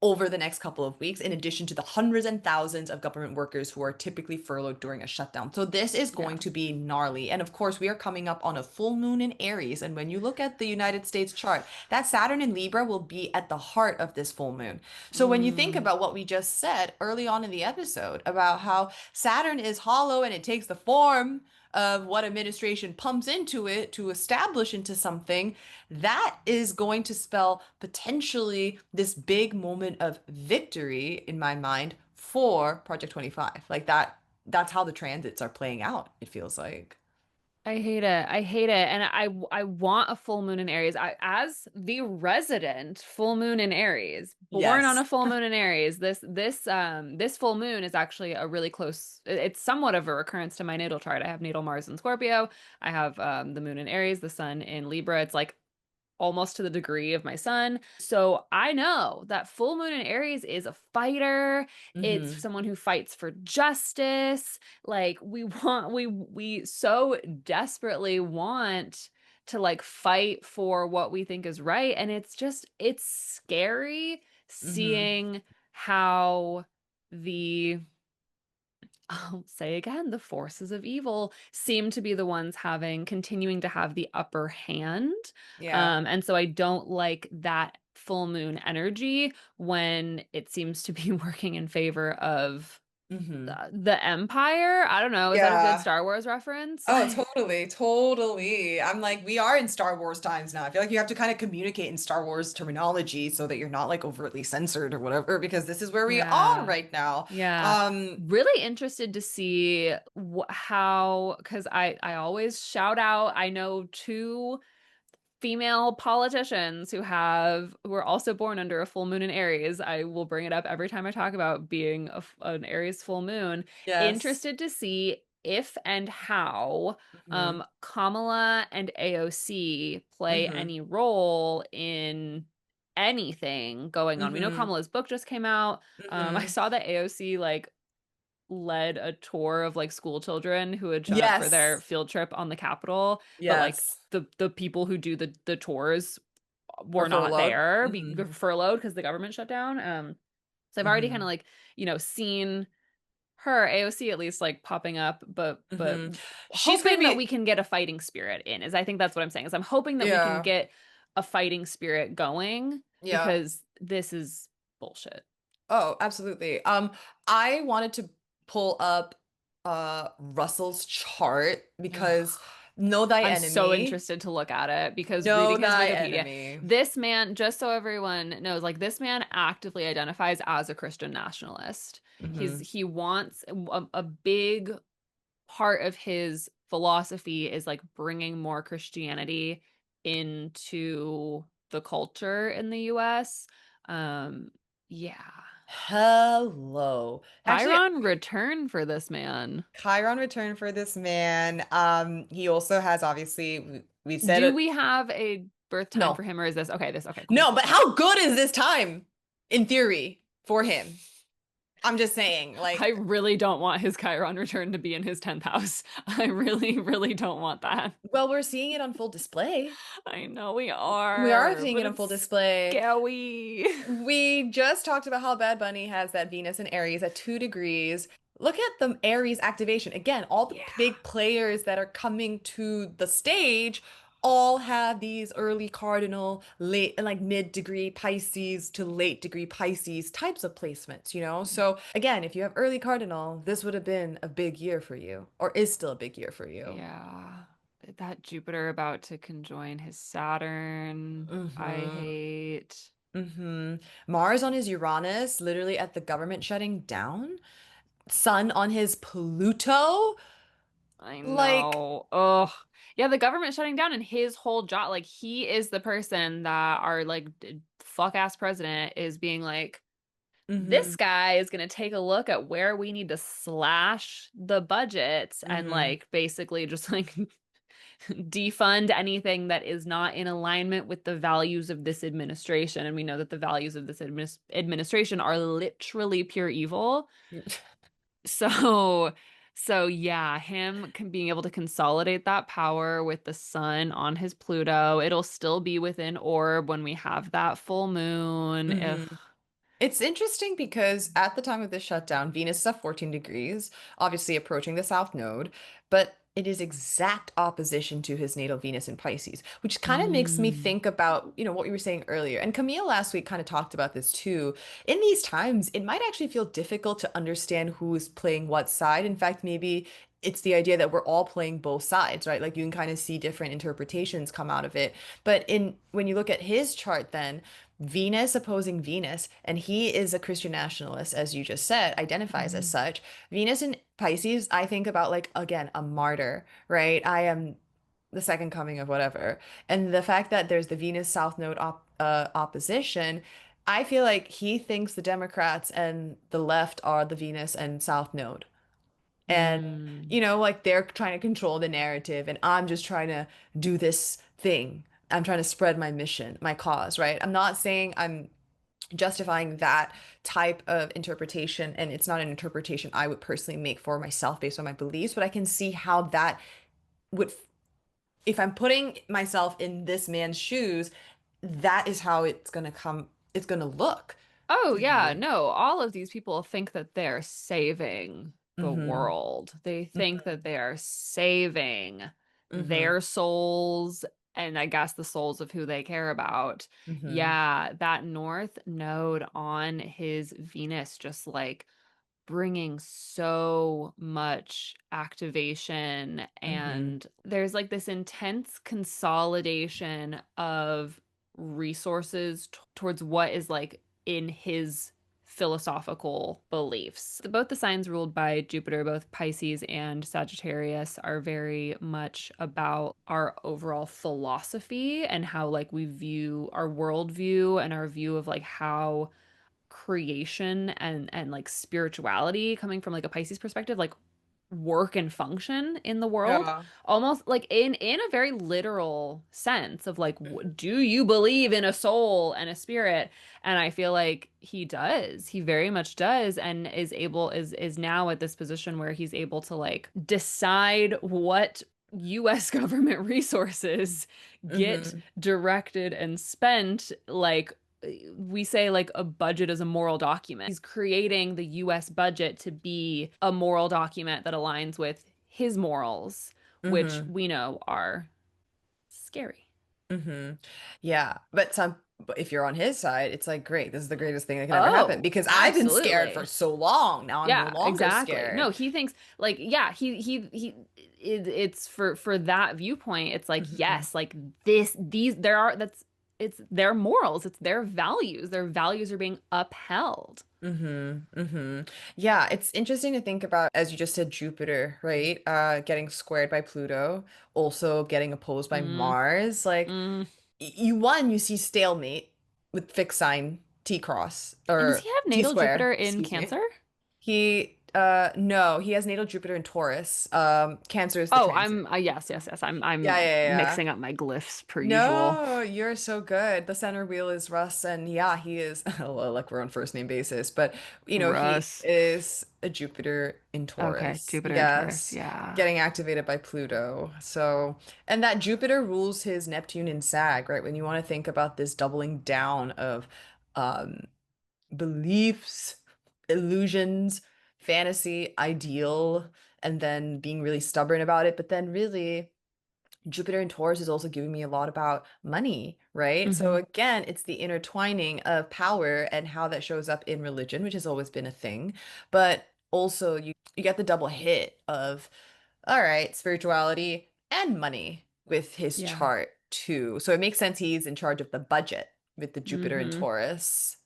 S1: over the next couple of weeks, in addition to the hundreds and thousands of government workers who are typically furloughed during a shutdown. So this is
S2: Yeah.
S1: going to be gnarly. And of course, we are coming up on a full moon in Aries. And when you look at the United States chart, that Saturn in Libra will be at the heart of this full moon. So when you think
S2: Mm,
S1: about what we just said early on in the episode about how Saturn is hollow and it takes the form of what administration pumps into it to establish into something, that is going to spell potentially this big moment of victory in my mind for Project 25. Like that's how the transits are playing out, it feels like.
S2: I hate it. I hate it. And I want a full moon in Aries. As the resident full moon in Aries, born on
S1: Yes.
S2: a full moon in Aries, this full moon is actually a really close, it's somewhat of a recurrence to my natal chart. I have natal Mars in Scorpio. I have the moon in Aries, the sun in Libra. It's like almost to the degree of my sun. So I know that full moon in Aries is a fighter. It's
S1: Mm-hmm.
S2: someone who fights for justice. Like we so desperately want to like fight for what we think is right. And it's scary
S1: Mm-hmm.
S2: seeing how the I'll say again, the forces of evil seem to be the ones continuing to have the upper hand.
S1: Yeah.
S2: And so I don't like that full moon energy when it seems to be working in favor of
S1: Mm-hmm.
S2: the Empire. I don't know. Is that a good
S1: Yeah.
S2: Star Wars reference?
S1: Oh, totally, totally. I'm like, we are in Star Wars times now. I feel like you have to kind of communicate in Star Wars terminology so that you're not like overtly censored or whatever, because this is where we are
S2: Yeah.
S1: right now.
S2: Yeah.
S1: Um,
S2: Really interested to see how, because I always shout out, I know two female politicians who are also born under a full moon in Aries. I will bring it up every time I talk about being an Aries full moon.
S1: yes.
S2: Interested to see if and how
S1: Hmm.
S2: Kamala and AOC play
S1: Hmm.
S2: any role in anything going on. We know
S1: Hmm.
S2: Kamala's book just came out. I
S1: Hmm.
S2: saw that AOC like led a tour of like school children who had shown up for their
S1: Yes.
S2: field trip on the Capitol, but like
S1: Yes.
S2: the people who do the tours
S1: Or
S2: were not
S1: furloughed.
S2: there,
S1: Hmm.
S2: furloughed because the government shut down. So I've already kind of
S1: Hmm.
S2: like, seen her AOC at least like popping up, but
S1: Hmm. She's gonna
S2: hoping that we
S1: be,
S2: can get a fighting spirit in is I think that's what I'm saying is I'm hoping that we can
S1: yeah.
S2: get a fighting spirit going
S1: Yeah.
S2: because this is bullshit.
S1: Oh, absolutely. I wanted to pull up Russell's chart because know thy
S2: I'm so
S1: enemy.
S2: interested to look at it because
S1: Know
S2: reading his
S1: thy
S2: Wikipedia,
S1: enemy.
S2: this man, just so everyone knows, like this man actively identifies as a Christian nationalist.
S1: Hmm.
S2: He wants a big part of his philosophy is like bringing more Christianity into the culture in the US. Um, yeah.
S1: Hello. Actually,
S2: Chiron return for this man.
S1: Chiron returned for this man. He also has obviously we said
S2: Do
S1: it.
S2: we have a birth time for
S1: No,
S2: him or is this okay? Okay, cool,
S1: no,
S2: cool,
S1: but
S2: cool.
S1: how good is this time in theory for him? I'm just saying,
S2: I
S1: like,
S2: really don't want his Chiron return to be in his 10th house. I really, really don't want that.
S1: well, we're seeing it on full display.
S2: I know we
S1: We are
S2: are,
S1: seeing
S2: but
S1: it on full
S2: it's
S1: display.
S2: scary.
S1: We just talked about how Bad Bunny has that Venus and Aries at 2 degrees. Look at the Aries activation. Again, all the
S2: Yeah.
S1: big players that are coming to the stage all have these early cardinal, late, and like mid-degree Pisces to late degree Pisces types of placements, you know? So again, if you have early cardinal, this would have been a big year for you, or is still a big year for you.
S2: Yeah. That Jupiter about to conjoin his Saturn. I
S1: Hmm.
S2: hate.
S1: hmm Mars on his Uranus, literally at the government shutting down. Sun on his Pluto.
S2: I
S1: Like,
S2: know. Ugh. Yeah, the government shutting down and his whole job, like he is the person that our like fuck ass president is being like, this
S1: hmm
S2: guy is going to take a look at where we need to slash the budgets and
S1: hmm
S2: like basically just like defund anything that is not in alignment with the values of this administration. And we know that the values of this administration are literally pure evil. So, so yeah, being able to consolidate that power with the sun on his Pluto, it'll still be within orb when we have that full moon. Ugh.
S1: hmm It's interesting because at the time of this shutdown, Venus is at 14 degrees, obviously approaching the south node, but it is exact opposition to his natal Venus in Pisces, which kind of makes me
S2: Mm.
S1: think about, what you were saying earlier. And Camille last week kind of talked about this too. In these times, it might actually feel difficult to understand who is playing what side. In fact, maybe it's the idea that we're all playing both sides, right? Like you can kind of see different interpretations come out of it. But in when you look at his chart then, Venus opposing Venus, and he is a Christian nationalist, as you just said, identifies as
S2: Mhm.
S1: such. Venus in Pisces, I think about like, again, a martyr, right? I am the second coming of whatever. And the fact that there's the Venus South Node opposition, I feel like he thinks the Democrats and the left are the Venus and South Node. And,
S2: Mm.
S1: like they're trying to control the narrative, and I'm just trying to do this thing. I'm trying to spread my mission, my cause, right? I'm not saying I'm justifying that type of interpretation, and it's not an interpretation I would personally make for myself based on my beliefs, but I can see how that would, if I'm putting myself in this man's shoes, that is how it's gonna look
S2: Oh,
S1: to
S2: yeah,
S1: me.
S2: no, all of these people think that they're saving the
S1: hmm
S2: world. They think
S1: hmm
S2: that they are saving
S1: hmm
S2: their souls and I guess the souls of who they care about.
S1: hmm
S2: Yeah, that north node on his Venus just like bringing so much activation
S1: hmm
S2: and there's like this intense consolidation of resources towards what is like in his philosophical beliefs. Both the signs ruled by Jupiter, both Pisces and Sagittarius, are very much about our overall philosophy and how like we view our worldview and our view of like how creation and like spirituality coming from like a Pisces perspective like work and function in the world
S1: Yeah.
S2: almost like in a very literal sense of like do you believe in a soul and a spirit, and I feel like he very much does and is now at this position where he's able to like decide what US government resources get
S1: hmm
S2: directed and spent like we say like a budget is a moral document. He's creating the US budget to be a moral document that aligns with his morals, which
S1: hmm
S2: we know are scary.
S1: hmm Yeah. But if you're on his side, it's like, great, this is the greatest thing that can ever happen
S2: Oh,
S1: because I've been scared for
S2: absolutely.
S1: so long. Now I'm no
S2: Yeah,
S1: longer
S2: exactly.
S1: scared.
S2: No, he thinks like yeah, it's for that viewpoint, it's like
S1: hmm
S2: yes, like these there are that's it's their morals, it's their values. Their values are being upheld.
S1: Yeah, it's interesting to think about, as you just said, Jupiter, right? Getting squared by Pluto, also getting opposed by
S2: Mm,
S1: Mars. Like,
S2: mm.
S1: you see stalemate with fixed sign T cross
S2: And does
S1: or
S2: he have
S1: T
S2: natal
S1: square,
S2: Jupiter in
S1: excuse me.
S2: Cancer?
S1: No, he has natal Jupiter in Taurus. Cancer is the
S2: Oh,
S1: transit.
S2: yes, yes, yes.
S1: Yeah,
S2: I'm
S1: yeah, yeah.
S2: mixing up my glyphs per usual.
S1: No, you're so good. The center wheel is Russ, and yeah, he is, well, like we're on first name basis, but he
S2: Russ.
S1: is a Jupiter in
S2: Okay,
S1: Taurus.
S2: Jupiter and Taurus.
S1: Yes,
S2: Yeah.
S1: getting activated by Pluto. So, and that Jupiter rules his Neptune in Sag, right? When you want to think about this doubling down of um beliefs, illusions, fantasy, ideal, and then being really stubborn about it, but then really Jupiter in Taurus is also giving me a lot about money, right? So
S2: Hmm.
S1: again, it's the intertwining of power and how that shows up in religion, which has always been a thing. But also you get the double hit of, all right, spirituality and money with his
S2: Yeah.
S1: chart too. So it makes sense he's in charge of the budget. with the Jupiter in
S2: Mm-hmm.
S1: Taurus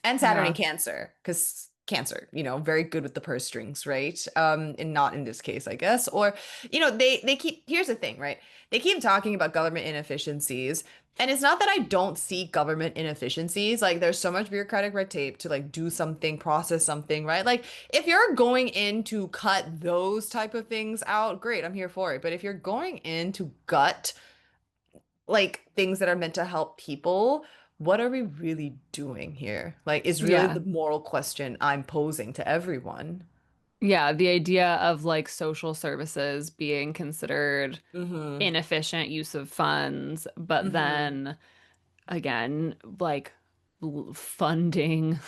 S1: and Saturn in
S2: Yeah.
S1: Cancer, because Cancer, very good with the purse strings, right? And not in this case, I guess. Or, they keep, here's the thing, right? They keep talking about government inefficiencies. And it's not that I don't see government inefficiencies. Like there's so much bureaucratic red tape to like do something, process something, right? Like if you're going in to cut those type of things out, great, I'm here for it. But if you're going in to gut like things that are meant to help people, what are we really doing here? Like, is really
S2: Yeah.
S1: the moral question I'm posing to everyone.
S2: Yeah, the idea of like social services being considered
S1: Mm-hmm.
S2: inefficient use of funds, but
S1: Mm-hmm.
S2: then again, like funding,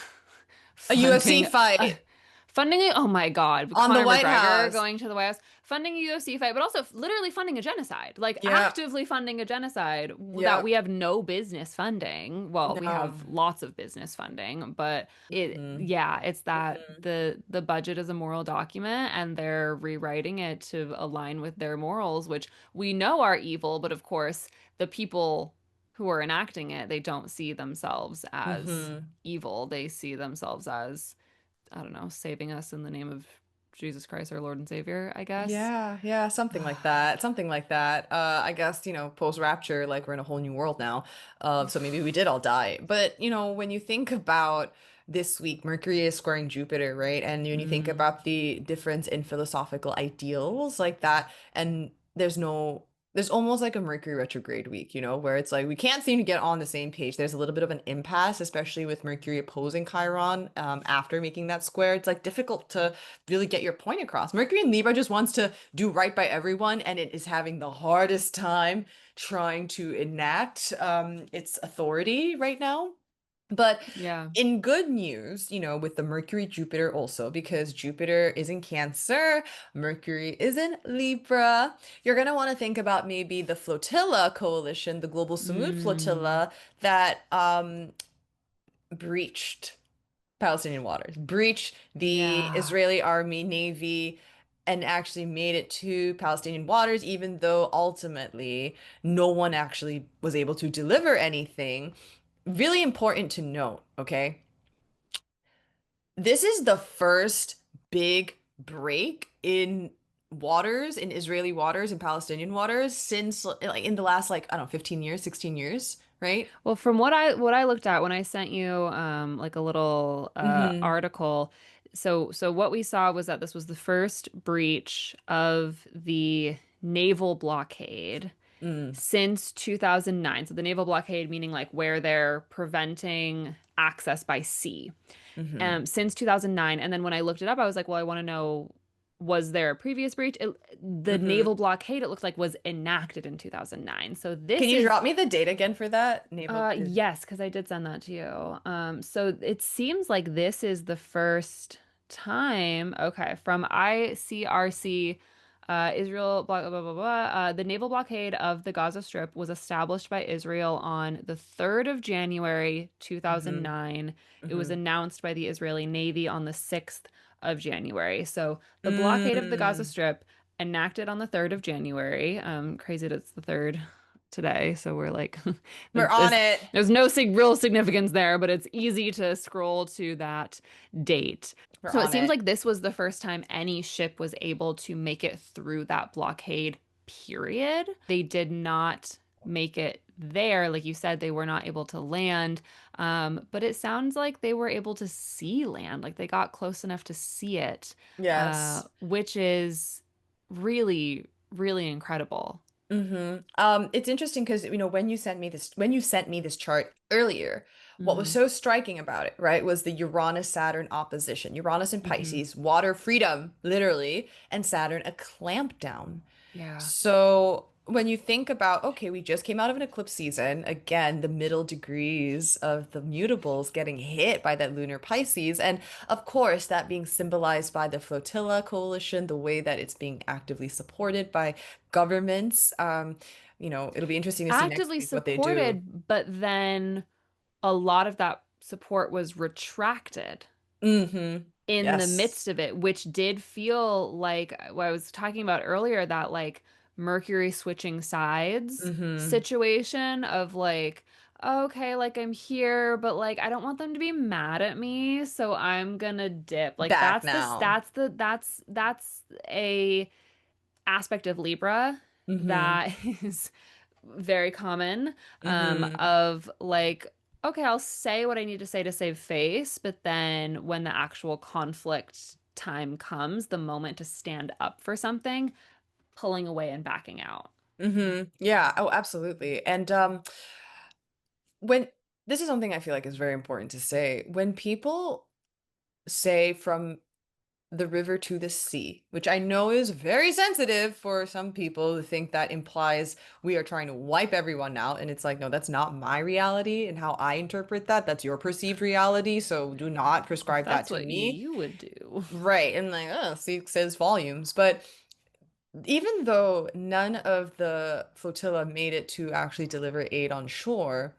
S1: A UFC
S2: funding, uh,
S1: fight
S2: funding. Oh my God,
S1: on the
S2: Conor
S1: White
S2: McGregor
S1: House.
S2: going to the White House, funding a UFC fight, but also literally funding a genocide, like
S1: Yeah.
S2: actively funding a genocide that
S1: Yeah.
S2: we have no business funding. Well, we
S1: No.
S2: have lots of business funding, but
S1: Mm-hmm.
S2: yeah, it's that
S1: Mm-hmm.
S2: the budget is a moral document and they're rewriting it to align with their morals, which we know are evil, but of course, the people who are enacting it, they don't see themselves as
S1: Mm-hmm.
S2: evil. They see themselves as, I don't know, saving us in the name of Jesus Christ, our Lord and Savior, I guess.
S1: Yeah, yeah, something like that. Something like that. I guess, post-rapture, like we're in a whole new world now. So maybe we did all die. But, when you think about this week, Mercury is squaring Jupiter, right? And when you think
S2: Mm,
S1: about the difference in philosophical ideals like that, and there's almost like a Mercury retrograde week, where it's like we can't seem to get on the same page. There's a little bit of an impasse, especially with Mercury opposing Chiron, after making that square. It's like difficult to really get your point across. Mercury in Libra just wants to do right by everyone, and it is having the hardest time trying to enact its authority right now. But
S2: yeah.
S1: in good news, with the Mercury Jupiter also, because Jupiter is in Cancer, Mercury is in Libra, you're going to want to think about maybe the Flotilla coalition, the global Sumud
S2: Mm,
S1: flotilla that breached Palestinian waters, breached the
S2: yeah.
S1: Israeli army, navy, and actually made it to Palestinian waters, even though ultimately no one actually was able to deliver anything. Really important to note, okay? This is the first big break in waters, in Israeli waters and Palestinian waters since like in the last like, I don't know, 15 years, 16 years, right?
S2: Well, from what I looked at when I sent you like a little
S1: Mm-hmm.
S2: article, so what we saw was that this was the first breach of the naval blockade
S1: Mm.
S2: since 2009. So the naval blockade meaning like where they're preventing access by sea.
S1: Mm-hmm.
S2: Since 2009. And then when I looked it up, I was like, well, I want to know, was there a previous breach? The
S1: Mm-hmm.
S2: naval blockade, it looked like, was enacted in 2009. So
S1: Can
S2: this
S1: you
S2: is,
S1: drop me the date again for that? Naval.
S2: yes, because I did send that to you. So it seems like this is the first time, okay, from ICRC. Israel, blah, blah, blah, blah, blah. The naval blockade of the Gaza Strip was established by Israel on the 3rd of January,
S1: Mm-hmm.
S2: 2009. It was
S1: Mm-hmm.
S2: announced by the Israeli Navy on the 6th of January. So the blockade of the Gaza
S1: Mm.
S2: Strip enacted on the 3rd of January. Crazy that it's the 3rd today. So we're like,
S1: We're on
S2: there's
S1: it.
S2: there's no real significance there, but it's easy to scroll to that date.
S1: We're
S2: So it
S1: on
S2: seems
S1: it.
S2: like this was the first time any ship was able to make it through that blockade, period. They did not make it there. Like you said, they were not able to land. But it sounds like they were able to see land, like they got close enough to see it,
S1: Yes.
S2: which is really, really incredible.
S1: Mm-hmm. It's interesting because when you sent me this chart earlier, what was
S2: Mm,
S1: so striking about it, right, was the Uranus-Saturn opposition. Uranus and
S2: hmm.
S1: Pisces, water freedom, literally, and Saturn a clamp down.
S2: Yeah.
S1: So when you think about, okay, we just came out of an eclipse season, again, the middle degrees of the mutables getting hit by that lunar Pisces, and of course, that being symbolized by the Flotilla coalition, the way that it's being actively supported by governments. It'll be interesting to see next
S2: Actively
S1: week what they do.
S2: supported, but then a lot of that support was retracted
S1: Mm-hmm.
S2: in the
S1: Yes.
S2: midst of it, which did feel like what I was talking about earlier, that like Mercury switching sides
S1: Mm-hmm.
S2: situation of like, okay, like I'm here, but like I don't want them to be mad at me, so I'm gonna dip. Like
S1: Back now.
S2: that's a aspect of Libra
S1: Mm-hmm.
S2: that is very common,
S1: Mm-hmm.
S2: of like, okay, I'll say what I need to save face, but then when the actual conflict time comes, the moment to stand up for something, pulling away and backing out.
S1: Mm-hmm. Yeah. Oh, absolutely. And when this is something I feel like is very important to say. When people say from the river to the sea, which I know is very sensitive for some people who think that implies we are trying to wipe everyone out. And it's like, no, that's not my reality and how I interpret that. That's your perceived reality. So do not prescribe that
S2: That's
S1: to
S2: what
S1: me.
S2: you would do.
S1: Right. And like, oh, see, says volumes. But even though none of the flotilla made it to actually deliver aid on shore,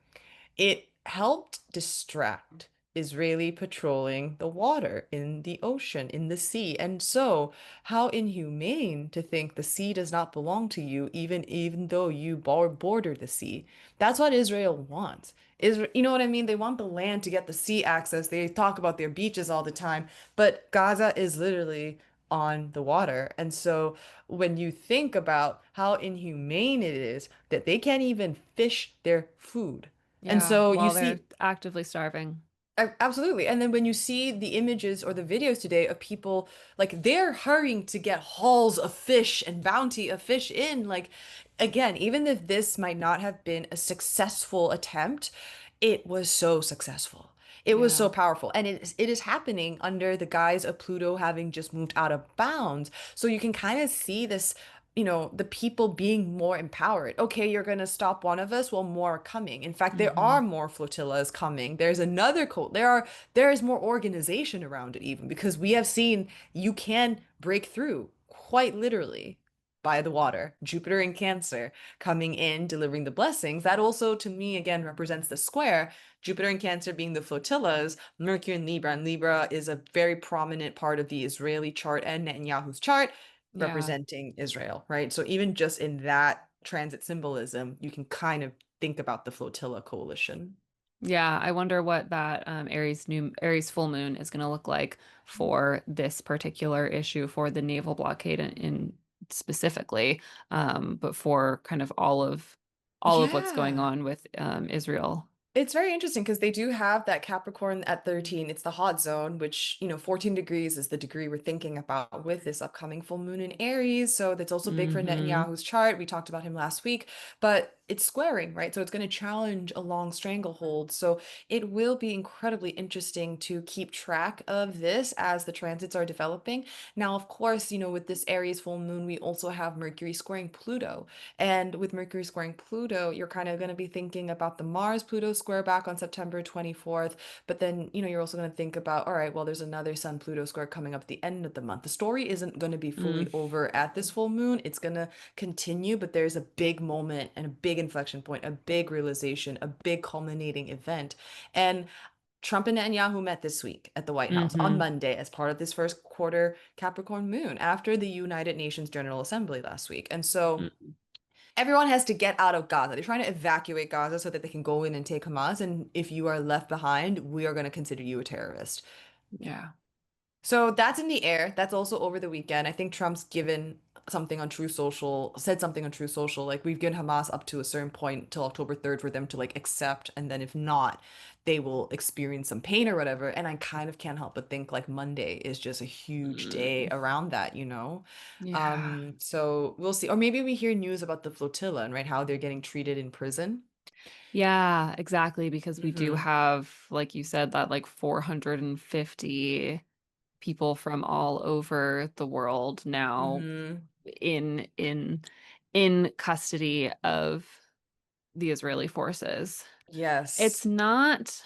S1: it helped distract Israeli patrolling the water in the ocean, in the sea. And so, how inhumane to think the sea does not belong to you, even though you border the sea. That's what Israel wants. Israel, you know what I mean? They want the land to get the sea access. They talk about their beaches all the time, but Gaza is literally on the water. And so when you think about how inhumane it is that they can't even fish their food. And
S2: Yeah,
S1: so you
S2: while they're
S1: see,
S2: actively starving.
S1: absolutely. And then when you see the images or the videos today of people, like they're hurrying to get hauls of fish and bounty of fish in, like again, even if this might not have been a successful attempt, it was so successful. It was so
S2: Yeah.
S1: powerful. And it is happening under the guise of Pluto having just moved out of bounds. So you can kind of see this, the people being more empowered. Okay, you're going to stop one of us. Well, more are coming. In fact, there
S2: Hmm.
S1: are more flotillas coming. There's another cult. There is more organization around it even because we have seen you can break through quite literally by the water. Jupiter in Cancer coming in, delivering the blessings. That also, to me, again, represents the square. Jupiter in Cancer being the flotillas, Mercury in Libra. And Libra is a very prominent part of the Israeli chart and Netanyahu's chart
S2: Yeah.
S1: representing Israel, right? So even just in that transit symbolism, you can kind of think about the flotilla coalition.
S2: Yeah, I wonder what that Aries full moon is going to look like for this particular issue for the naval blockade in specifically, but for kind of all of what's going
S1: Yeah.
S2: on with Israel.
S1: It's very interesting because they do have that Capricorn at 13. It's the hot zone, which, 14 degrees is the degree we're thinking about with this upcoming full moon in Aries. So that's also big for
S2: Hmm.
S1: Netanyahu's chart. We talked about him last week, but it's squaring, right? So it's going to challenge a long stranglehold. So it will be incredibly interesting to keep track of this as the transits are developing. Now, of course, with this Aries full moon, we also have Mercury squaring Pluto. And with Mercury squaring Pluto, you're kind of going to be thinking about the Mars Pluto square back on September 24th. But then, you're also going to think about, all right, well, there's another Sun Pluto square coming up at the end of the month. The story isn't going to be fully
S2: Mm.
S1: over at this full moon. It's going to continue, but there's a big moment and a big inflection point, a big realization, a big culminating event. And Trump and Netanyahu met this week at the White House on
S2: Hmm.
S1: Monday as part of this first quarter Capricorn moon after the United Nations General Assembly last week. And so
S2: Mm.
S1: everyone has to get out of Gaza. They're trying to evacuate Gaza so that they can go in and take Hamas. And if you are left behind, we are going to consider you a terrorist.
S2: Yeah.
S1: So that's in the air. That's also over the weekend. I think Trump's given something on True Social, said something on True Social, like we've given Hamas up to a certain point till October 3rd for them to like accept, and then if not, they will experience some pain or whatever. And I kind of can't help but think like Monday is just a huge day
S2: Mm.
S1: around that.
S2: Yeah.
S1: So we'll see. Or maybe we hear news about the flotilla and right how they're getting treated in prison.
S2: Yeah, exactly. Because we do
S1: Mm-hmm.
S2: have, like you said, that like 450 people from all over the world now
S1: Mm-hmm.
S2: in in in custody of the Israeli forces. It's
S1: Yes.
S2: not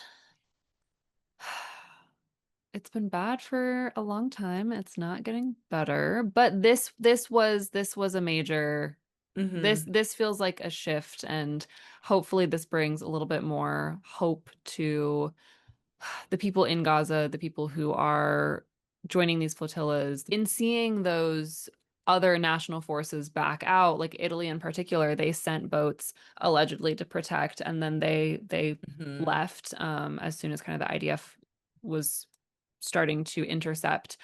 S2: it's been bad for a long time. It's not getting better, but this was a major
S1: Mm-hmm.
S2: this feels like a shift, and hopefully this brings a little bit more hope to the people in Gaza, the people who are joining these flotillas, in seeing those other national forces back out, like Italy in particular, they sent boats allegedly to protect, and then they
S1: Hmm.
S2: left as soon as kind of the IDF was starting to intercept.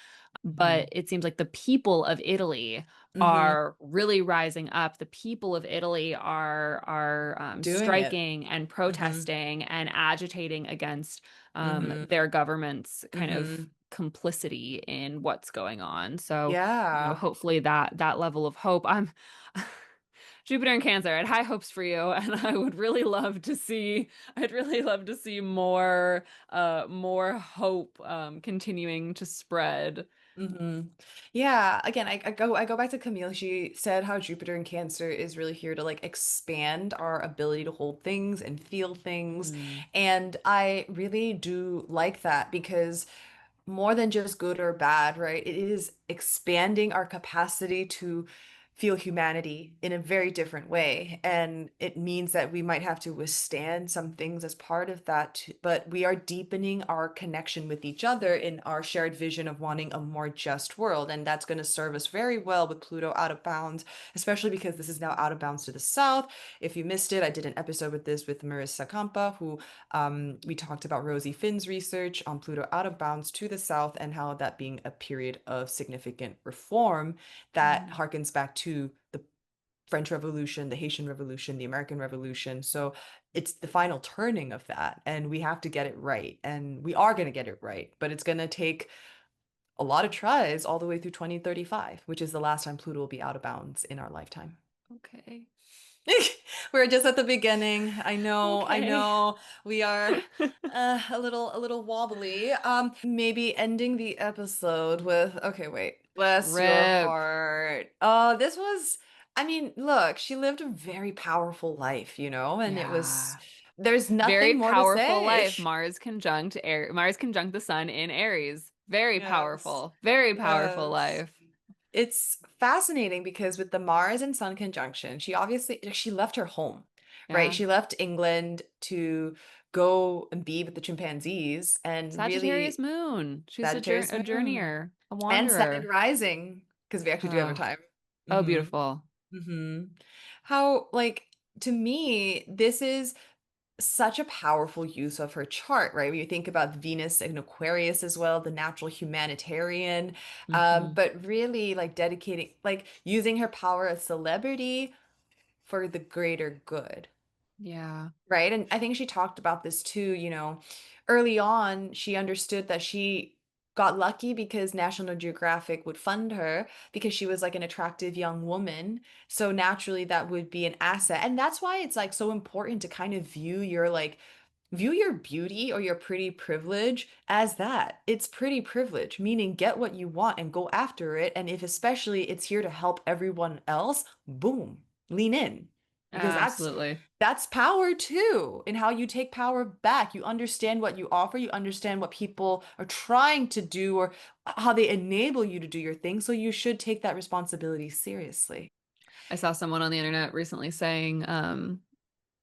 S1: Hmm.
S2: But it seems like the people of Italy
S1: Hmm.
S2: are really rising up. The people of Italy are
S1: Doing it.
S2: striking and
S1: Hmm.
S2: protesting and agitating against
S1: Hmm.
S2: their government's kind of
S1: Hmm.
S2: complicity in what's going on. So,
S1: Yeah.
S2: hopefully that level of hope. I'm Jupiter and Cancer. I had high hopes for you, and I would really love to see. I'd really love to see more hope continuing to spread.
S1: Hmm. Yeah. Again, I go back to Camille. She said how Jupiter in Cancer is really here to like expand our ability to hold things and feel things.
S2: Mm,
S1: And I really do like that because more than just good or bad, right? It is expanding our capacity to feel humanity in a very different way. And it means that we might have to withstand some things as part of that, but we are deepening our connection with each other in our shared vision of wanting a more just world. And that's going to serve us very well with Pluto out of bounds, especially because this is now out of bounds to the south. If you missed it, I did an episode with this with Marissa Kampa, who we talked about Rosie Finn's research on Pluto out of bounds to the south and how that being a period of significant reform that
S2: mm.
S1: harkens back to the French Revolution, the Haitian Revolution, the American Revolution. So it's the final turning of that, and we have to get it right. And we are going to get it right, but it's going to take a lot of tries all the way through 2035, which is the last time Pluto will be out of bounds in our lifetime.
S2: Okay.
S1: We're just at the beginning. I
S2: Okay.
S1: know we are a little wobbly. Maybe ending the episode with, okay, wait, bless your
S2: Rip.
S1: heart. This was, I mean, look, she lived a very powerful life, and
S2: Yeah.
S1: there's
S2: Very
S1: nothing more to
S2: powerful
S1: say.
S2: life. Mars conjunct the sun in Aries. Very
S1: Yes.
S2: powerful. Very powerful
S1: Yes.
S2: life.
S1: It's fascinating because with the Mars and Sun conjunction, she left her home, right?
S2: Yeah.
S1: She left England to go and be with the chimpanzees and
S2: Sagittarius
S1: really
S2: moon. She's
S1: Sagittarius
S2: a
S1: moon
S2: journeyer, a
S1: and Saturn
S2: wanderer.
S1: rising because we actually do have a
S2: Oh,
S1: time.
S2: oh,
S1: Hmm.
S2: beautiful.
S1: Hmm. How, like, to me, this is such a powerful use of her chart, right? When you think about Venus and Aquarius as well, the natural humanitarian,
S2: Hmm.
S1: but really like dedicating, like using her power as celebrity for the greater good.
S2: Yeah.
S1: Right. And I think she talked about this too, early on, she understood that she got lucky because National Geographic would fund her because she was like an attractive young woman. So naturally, that would be an asset. And that's why it's like so important to kind of view your beauty or your pretty privilege as that. It's pretty privilege, meaning get what you want and go after it. And if especially it's here to help everyone else, boom, lean in. Because
S2: Absolutely.
S1: that's power too, in how you take power back. You understand what you offer, you understand what people are trying to do or how they enable you to do your thing. So you should take that responsibility seriously.
S2: I saw someone on the internet recently saying,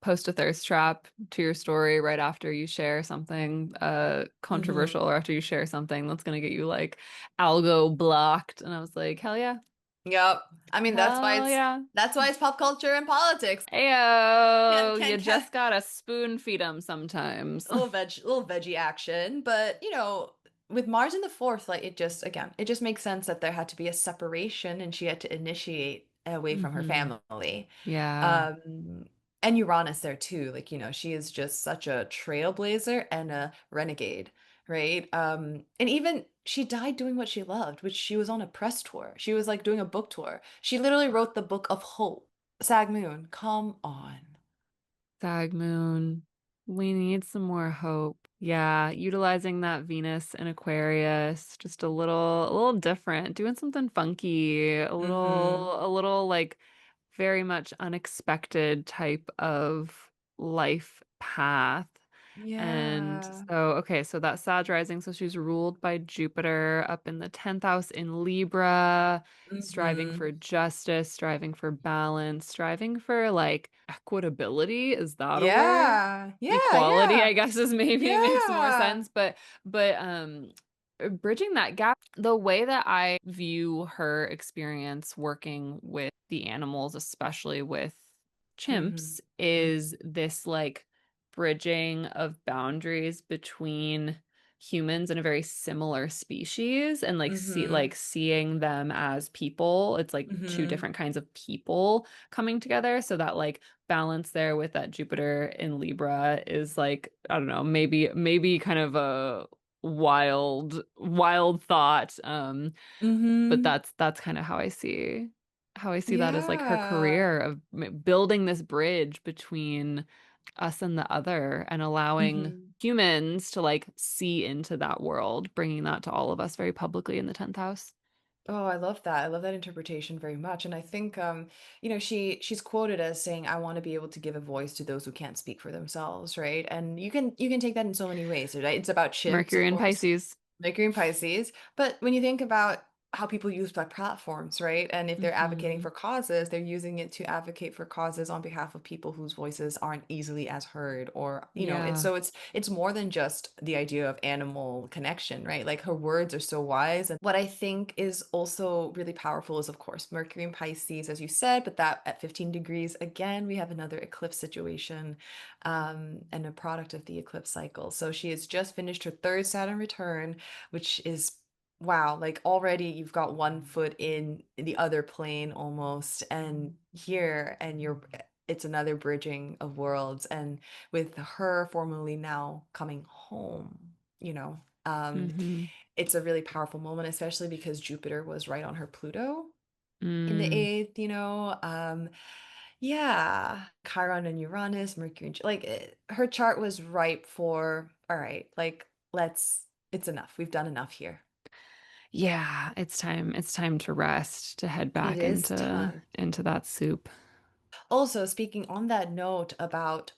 S2: post a thirst trap to your story right after you share something
S1: Hmm.
S2: controversial or after you share something that's gonna get you like algo blocked. And I was like, hell yeah.
S1: Yep. I mean,
S2: Hell yeah.
S1: that's why it's pop culture and politics.
S2: Ayo, you
S1: Can
S2: just gotta spoon feed them sometimes.
S1: little veggie action, but with Mars in the fourth, like it just makes sense that there had to be a separation and she had to initiate away from her
S2: Hmm.
S1: family.
S2: Yeah.
S1: Um, and Uranus there too, like, she is just such a trailblazer and a renegade, right? And even she died doing what she loved, which she was on a press tour. She was like doing a book tour. She literally wrote the book of hope. Sag Moon, come on.
S2: Sag moon. We need some more hope. Yeah, utilizing that Venus in Aquarius, just a little different, doing something funky,
S1: Mm-hmm.
S2: a little like very much unexpected type of life path. And
S1: Yeah.
S2: so, okay, so that's Sag rising. So she's ruled by Jupiter up in the 10th house in Libra, striving
S1: Mm-hmm.
S2: for justice, striving for balance, striving for like equitability. Is that a word?
S1: Yeah. Yeah.
S2: Equality,
S1: Yeah.
S2: I guess, is maybe makes more
S1: Yeah.
S2: sense. But bridging that gap, the way that I view her experience working with the animals, especially with
S1: Mm-hmm.
S2: chimps, is
S1: Mm-hmm.
S2: this like bridging of boundaries between humans and a very similar species and
S1: Mm-hmm.
S2: seeing them as people. It's like two
S1: Mm-hmm.
S2: different kinds of people coming together. So that like balance there with that Jupiter in Libra is like, I don't know, maybe kind of a wild thought. But
S1: Mm-hmm.
S2: that's kind of how I see that as like her
S1: Yeah.
S2: career of building this bridge between us and the other and allowing
S1: Mm-hmm.
S2: humans to like see into that world, bringing that to all of us very publicly in the 10th house.
S1: Oh, I love that. I love that interpretation very much. And I think she's quoted as saying, I want to be able to give a voice to those who can't speak for themselves, right? And you can take that in so many ways, right? It's about chimps, of
S2: Mercury and
S1: course,
S2: Pisces.
S1: Mercury and Pisces. But when you think about how people use black platforms, right? And if they're advocating
S2: Hmm.
S1: for causes, they're using it to advocate for causes on behalf of people whose voices aren't easily as heard, or, it's
S2: Yeah.
S1: so it's more than just the idea of animal connection, right? Like her words are so wise. And what I think is also really powerful is, of course, Mercury and Pisces, as you said, but that at 15 degrees, again, we have another eclipse situation, and a product of the eclipse cycle. So she has just finished her third Saturn return, which is wow, like already you've got one foot in the other plane almost, and here, and it's another bridging of worlds. And with her formally now coming home,
S2: Hmm.
S1: it's a really powerful moment, especially because Jupiter was right on her Pluto in the
S2: Mm.
S1: eighth, yeah, Chiron and Uranus, Mercury, her chart was ripe for, all right, like it's enough. We've done enough here.
S2: Yeah, it's time. It's time to rest, to head
S1: It
S2: back
S1: is time.
S2: into that soup.
S1: Also, speaking on that note about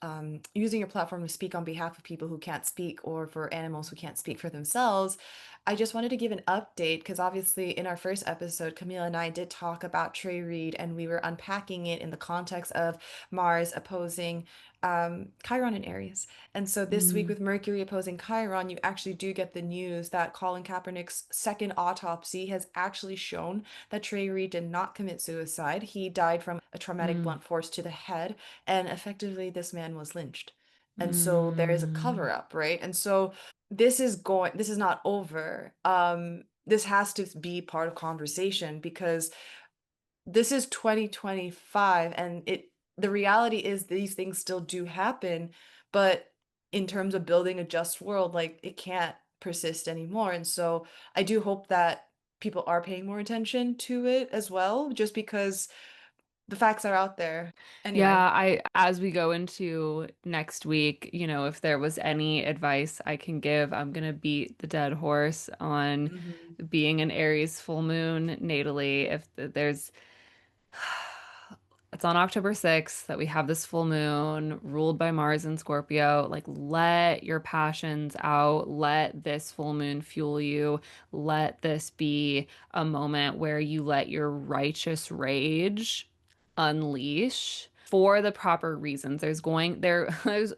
S1: using your platform to speak on behalf of people who can't speak or for animals who can't speak for themselves, I just wanted to give an update because obviously in our first episode, Camila and I did talk about Trey Reed and we were unpacking it in the context of Mars opposing Chiron in Aries. And so this week
S2: Mm,
S1: with Mercury opposing Chiron, you actually do get the news that Colin Kaepernick's second autopsy has actually shown that Trey Reed did not commit suicide. He died from a traumatic
S2: mm,
S1: blunt force to the head, and effectively, this man was lynched. And so there is a
S2: mm.
S1: cover up, right? And so this is not over. This has to be part of conversation because this is 2025 and the reality is these things still do happen, but in terms of building a just world, like it can't persist anymore. And so I do hope that people are paying more attention to it as well, just because the facts are out there. Anyway.
S2: Yeah, as we go into next week, if there was any advice I can give, I'm gonna beat the dead horse on
S1: Hmm.
S2: being an Aries full moon natally. If there's It's on October 6th that we have this full moon ruled by Mars and Scorpio. Like, let your passions out. Let this full moon fuel you. Let this be a moment where you let your righteous rage unleash for the proper reasons. There's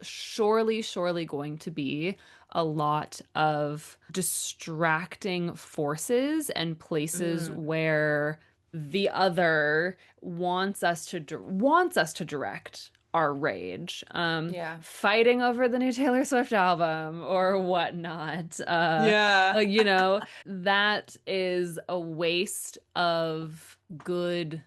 S2: surely going to be a lot of distracting forces and places
S1: Mm,
S2: where the other wants us to direct our rage,
S1: yeah.
S2: fighting over the new Taylor Swift album or whatnot.
S1: Yeah.
S2: That is a waste of good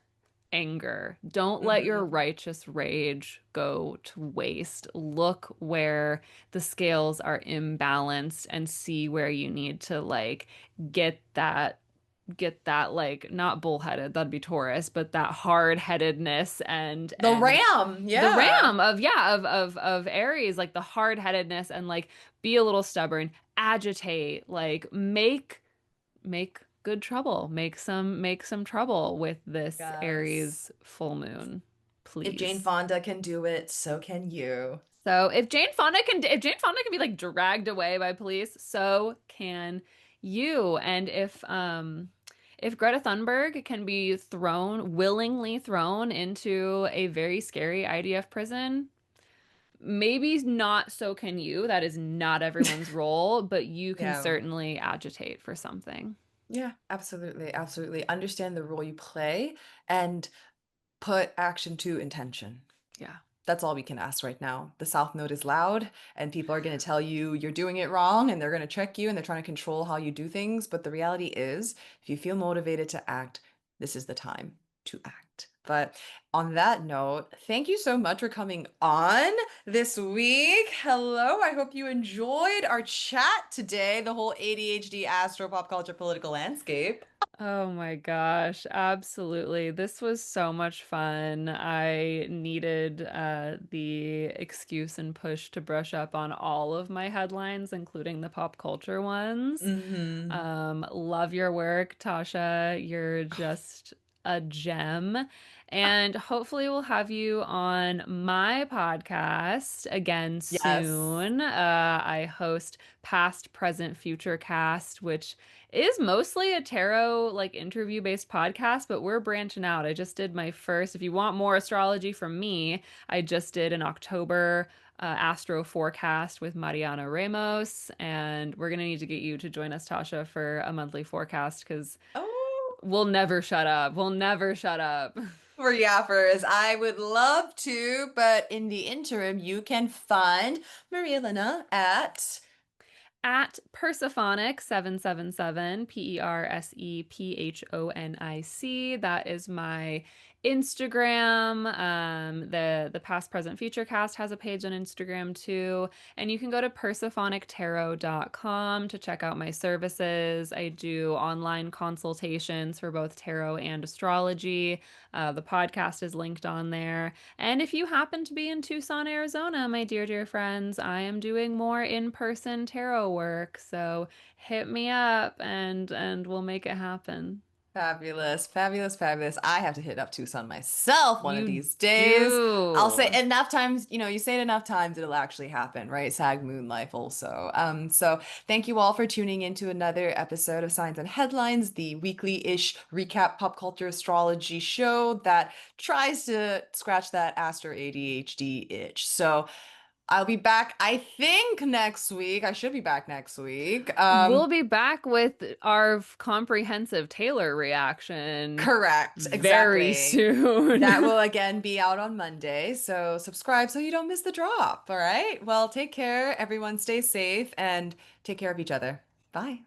S2: anger. Don't let your
S1: Hmm.
S2: righteous rage go to waste. Look where the scales are imbalanced and see where you need to like get that like not bullheaded, that'd be Taurus, but that hard-headedness
S1: The
S2: and
S1: ram.
S2: the
S1: Yeah.
S2: ram of Aries, like the hard-headedness and like be a little stubborn, agitate, like make good trouble. Make some trouble with this
S1: Yes.
S2: Aries full moon,
S1: If Jane
S2: please.
S1: Fonda can do it, so can you.
S2: So if Jane Fonda can be like dragged away by police, so can you. And if Greta Thunberg can be willingly thrown into a very scary IDF prison, maybe not so can you. That is not everyone's role, but you can
S1: Yeah.
S2: certainly agitate for something.
S1: Yeah, absolutely. Absolutely. Understand the role you play and put action to intention.
S2: Yeah.
S1: That's all we can ask right now. The South Node is loud, and people are going to tell you you're doing it wrong, and they're going to trick you, and they're trying to control how you do things. But the reality is, if you feel motivated to act, this is the time to act. But on that note, thank you so much for coming on this week. Hello, I hope you enjoyed our chat today, the whole ADHD, astro, pop culture, political landscape.
S2: Oh my gosh, absolutely. This was so much fun. I needed the excuse and push to brush up on all of my headlines, including the pop culture ones.
S1: Hmm.
S2: Love your work, Tasha. You're just a gem. And hopefully, we'll have you on my podcast again
S1: Yes.
S2: soon. I host Past, Present, Future Cast, which is mostly a tarot like interview based podcast, but we're branching out. I just did my first. If you want more astrology from me, I just did an October astro forecast with Mariana Ramos, and we're gonna need to get you to join us, Tasha, for a monthly forecast because
S1: Oh.
S2: we'll never shut up. We'll never shut up.
S1: For yappers, I would love to, but in the interim, you can find Maria Elena at
S2: At Persephonic777, Persephonic. That is my Instagram. The Past, Present, Future cast has a page on Instagram too. And you can go to persephonictarot.com to check out my services. I do online consultations for both tarot and astrology. The podcast is linked on there. And if you happen to be in Tucson, Arizona, my dear, dear friends, I am doing more in-person tarot work. So hit me up and we'll make it happen.
S1: fabulous, fabulous, fabulous. I have to hit up Tucson myself one of
S2: You
S1: these days. I'll say
S2: do.
S1: enough times, you say it enough times, it'll actually happen, right? Sag Moon Life also. So thank you all for tuning into another episode of Signs and Headlines, the weekly-ish recap pop culture astrology show that tries to scratch that Astro ADHD itch. So I'll be back, I think, next week. I should be back next week.
S2: We'll be back with our comprehensive Taylor reaction
S1: Correct,
S2: very
S1: exactly. That
S2: soon.
S1: will again be out on Monday. So subscribe so you don't miss the drop. All right. Well, take care. Everyone stay safe and take care of each other. Bye.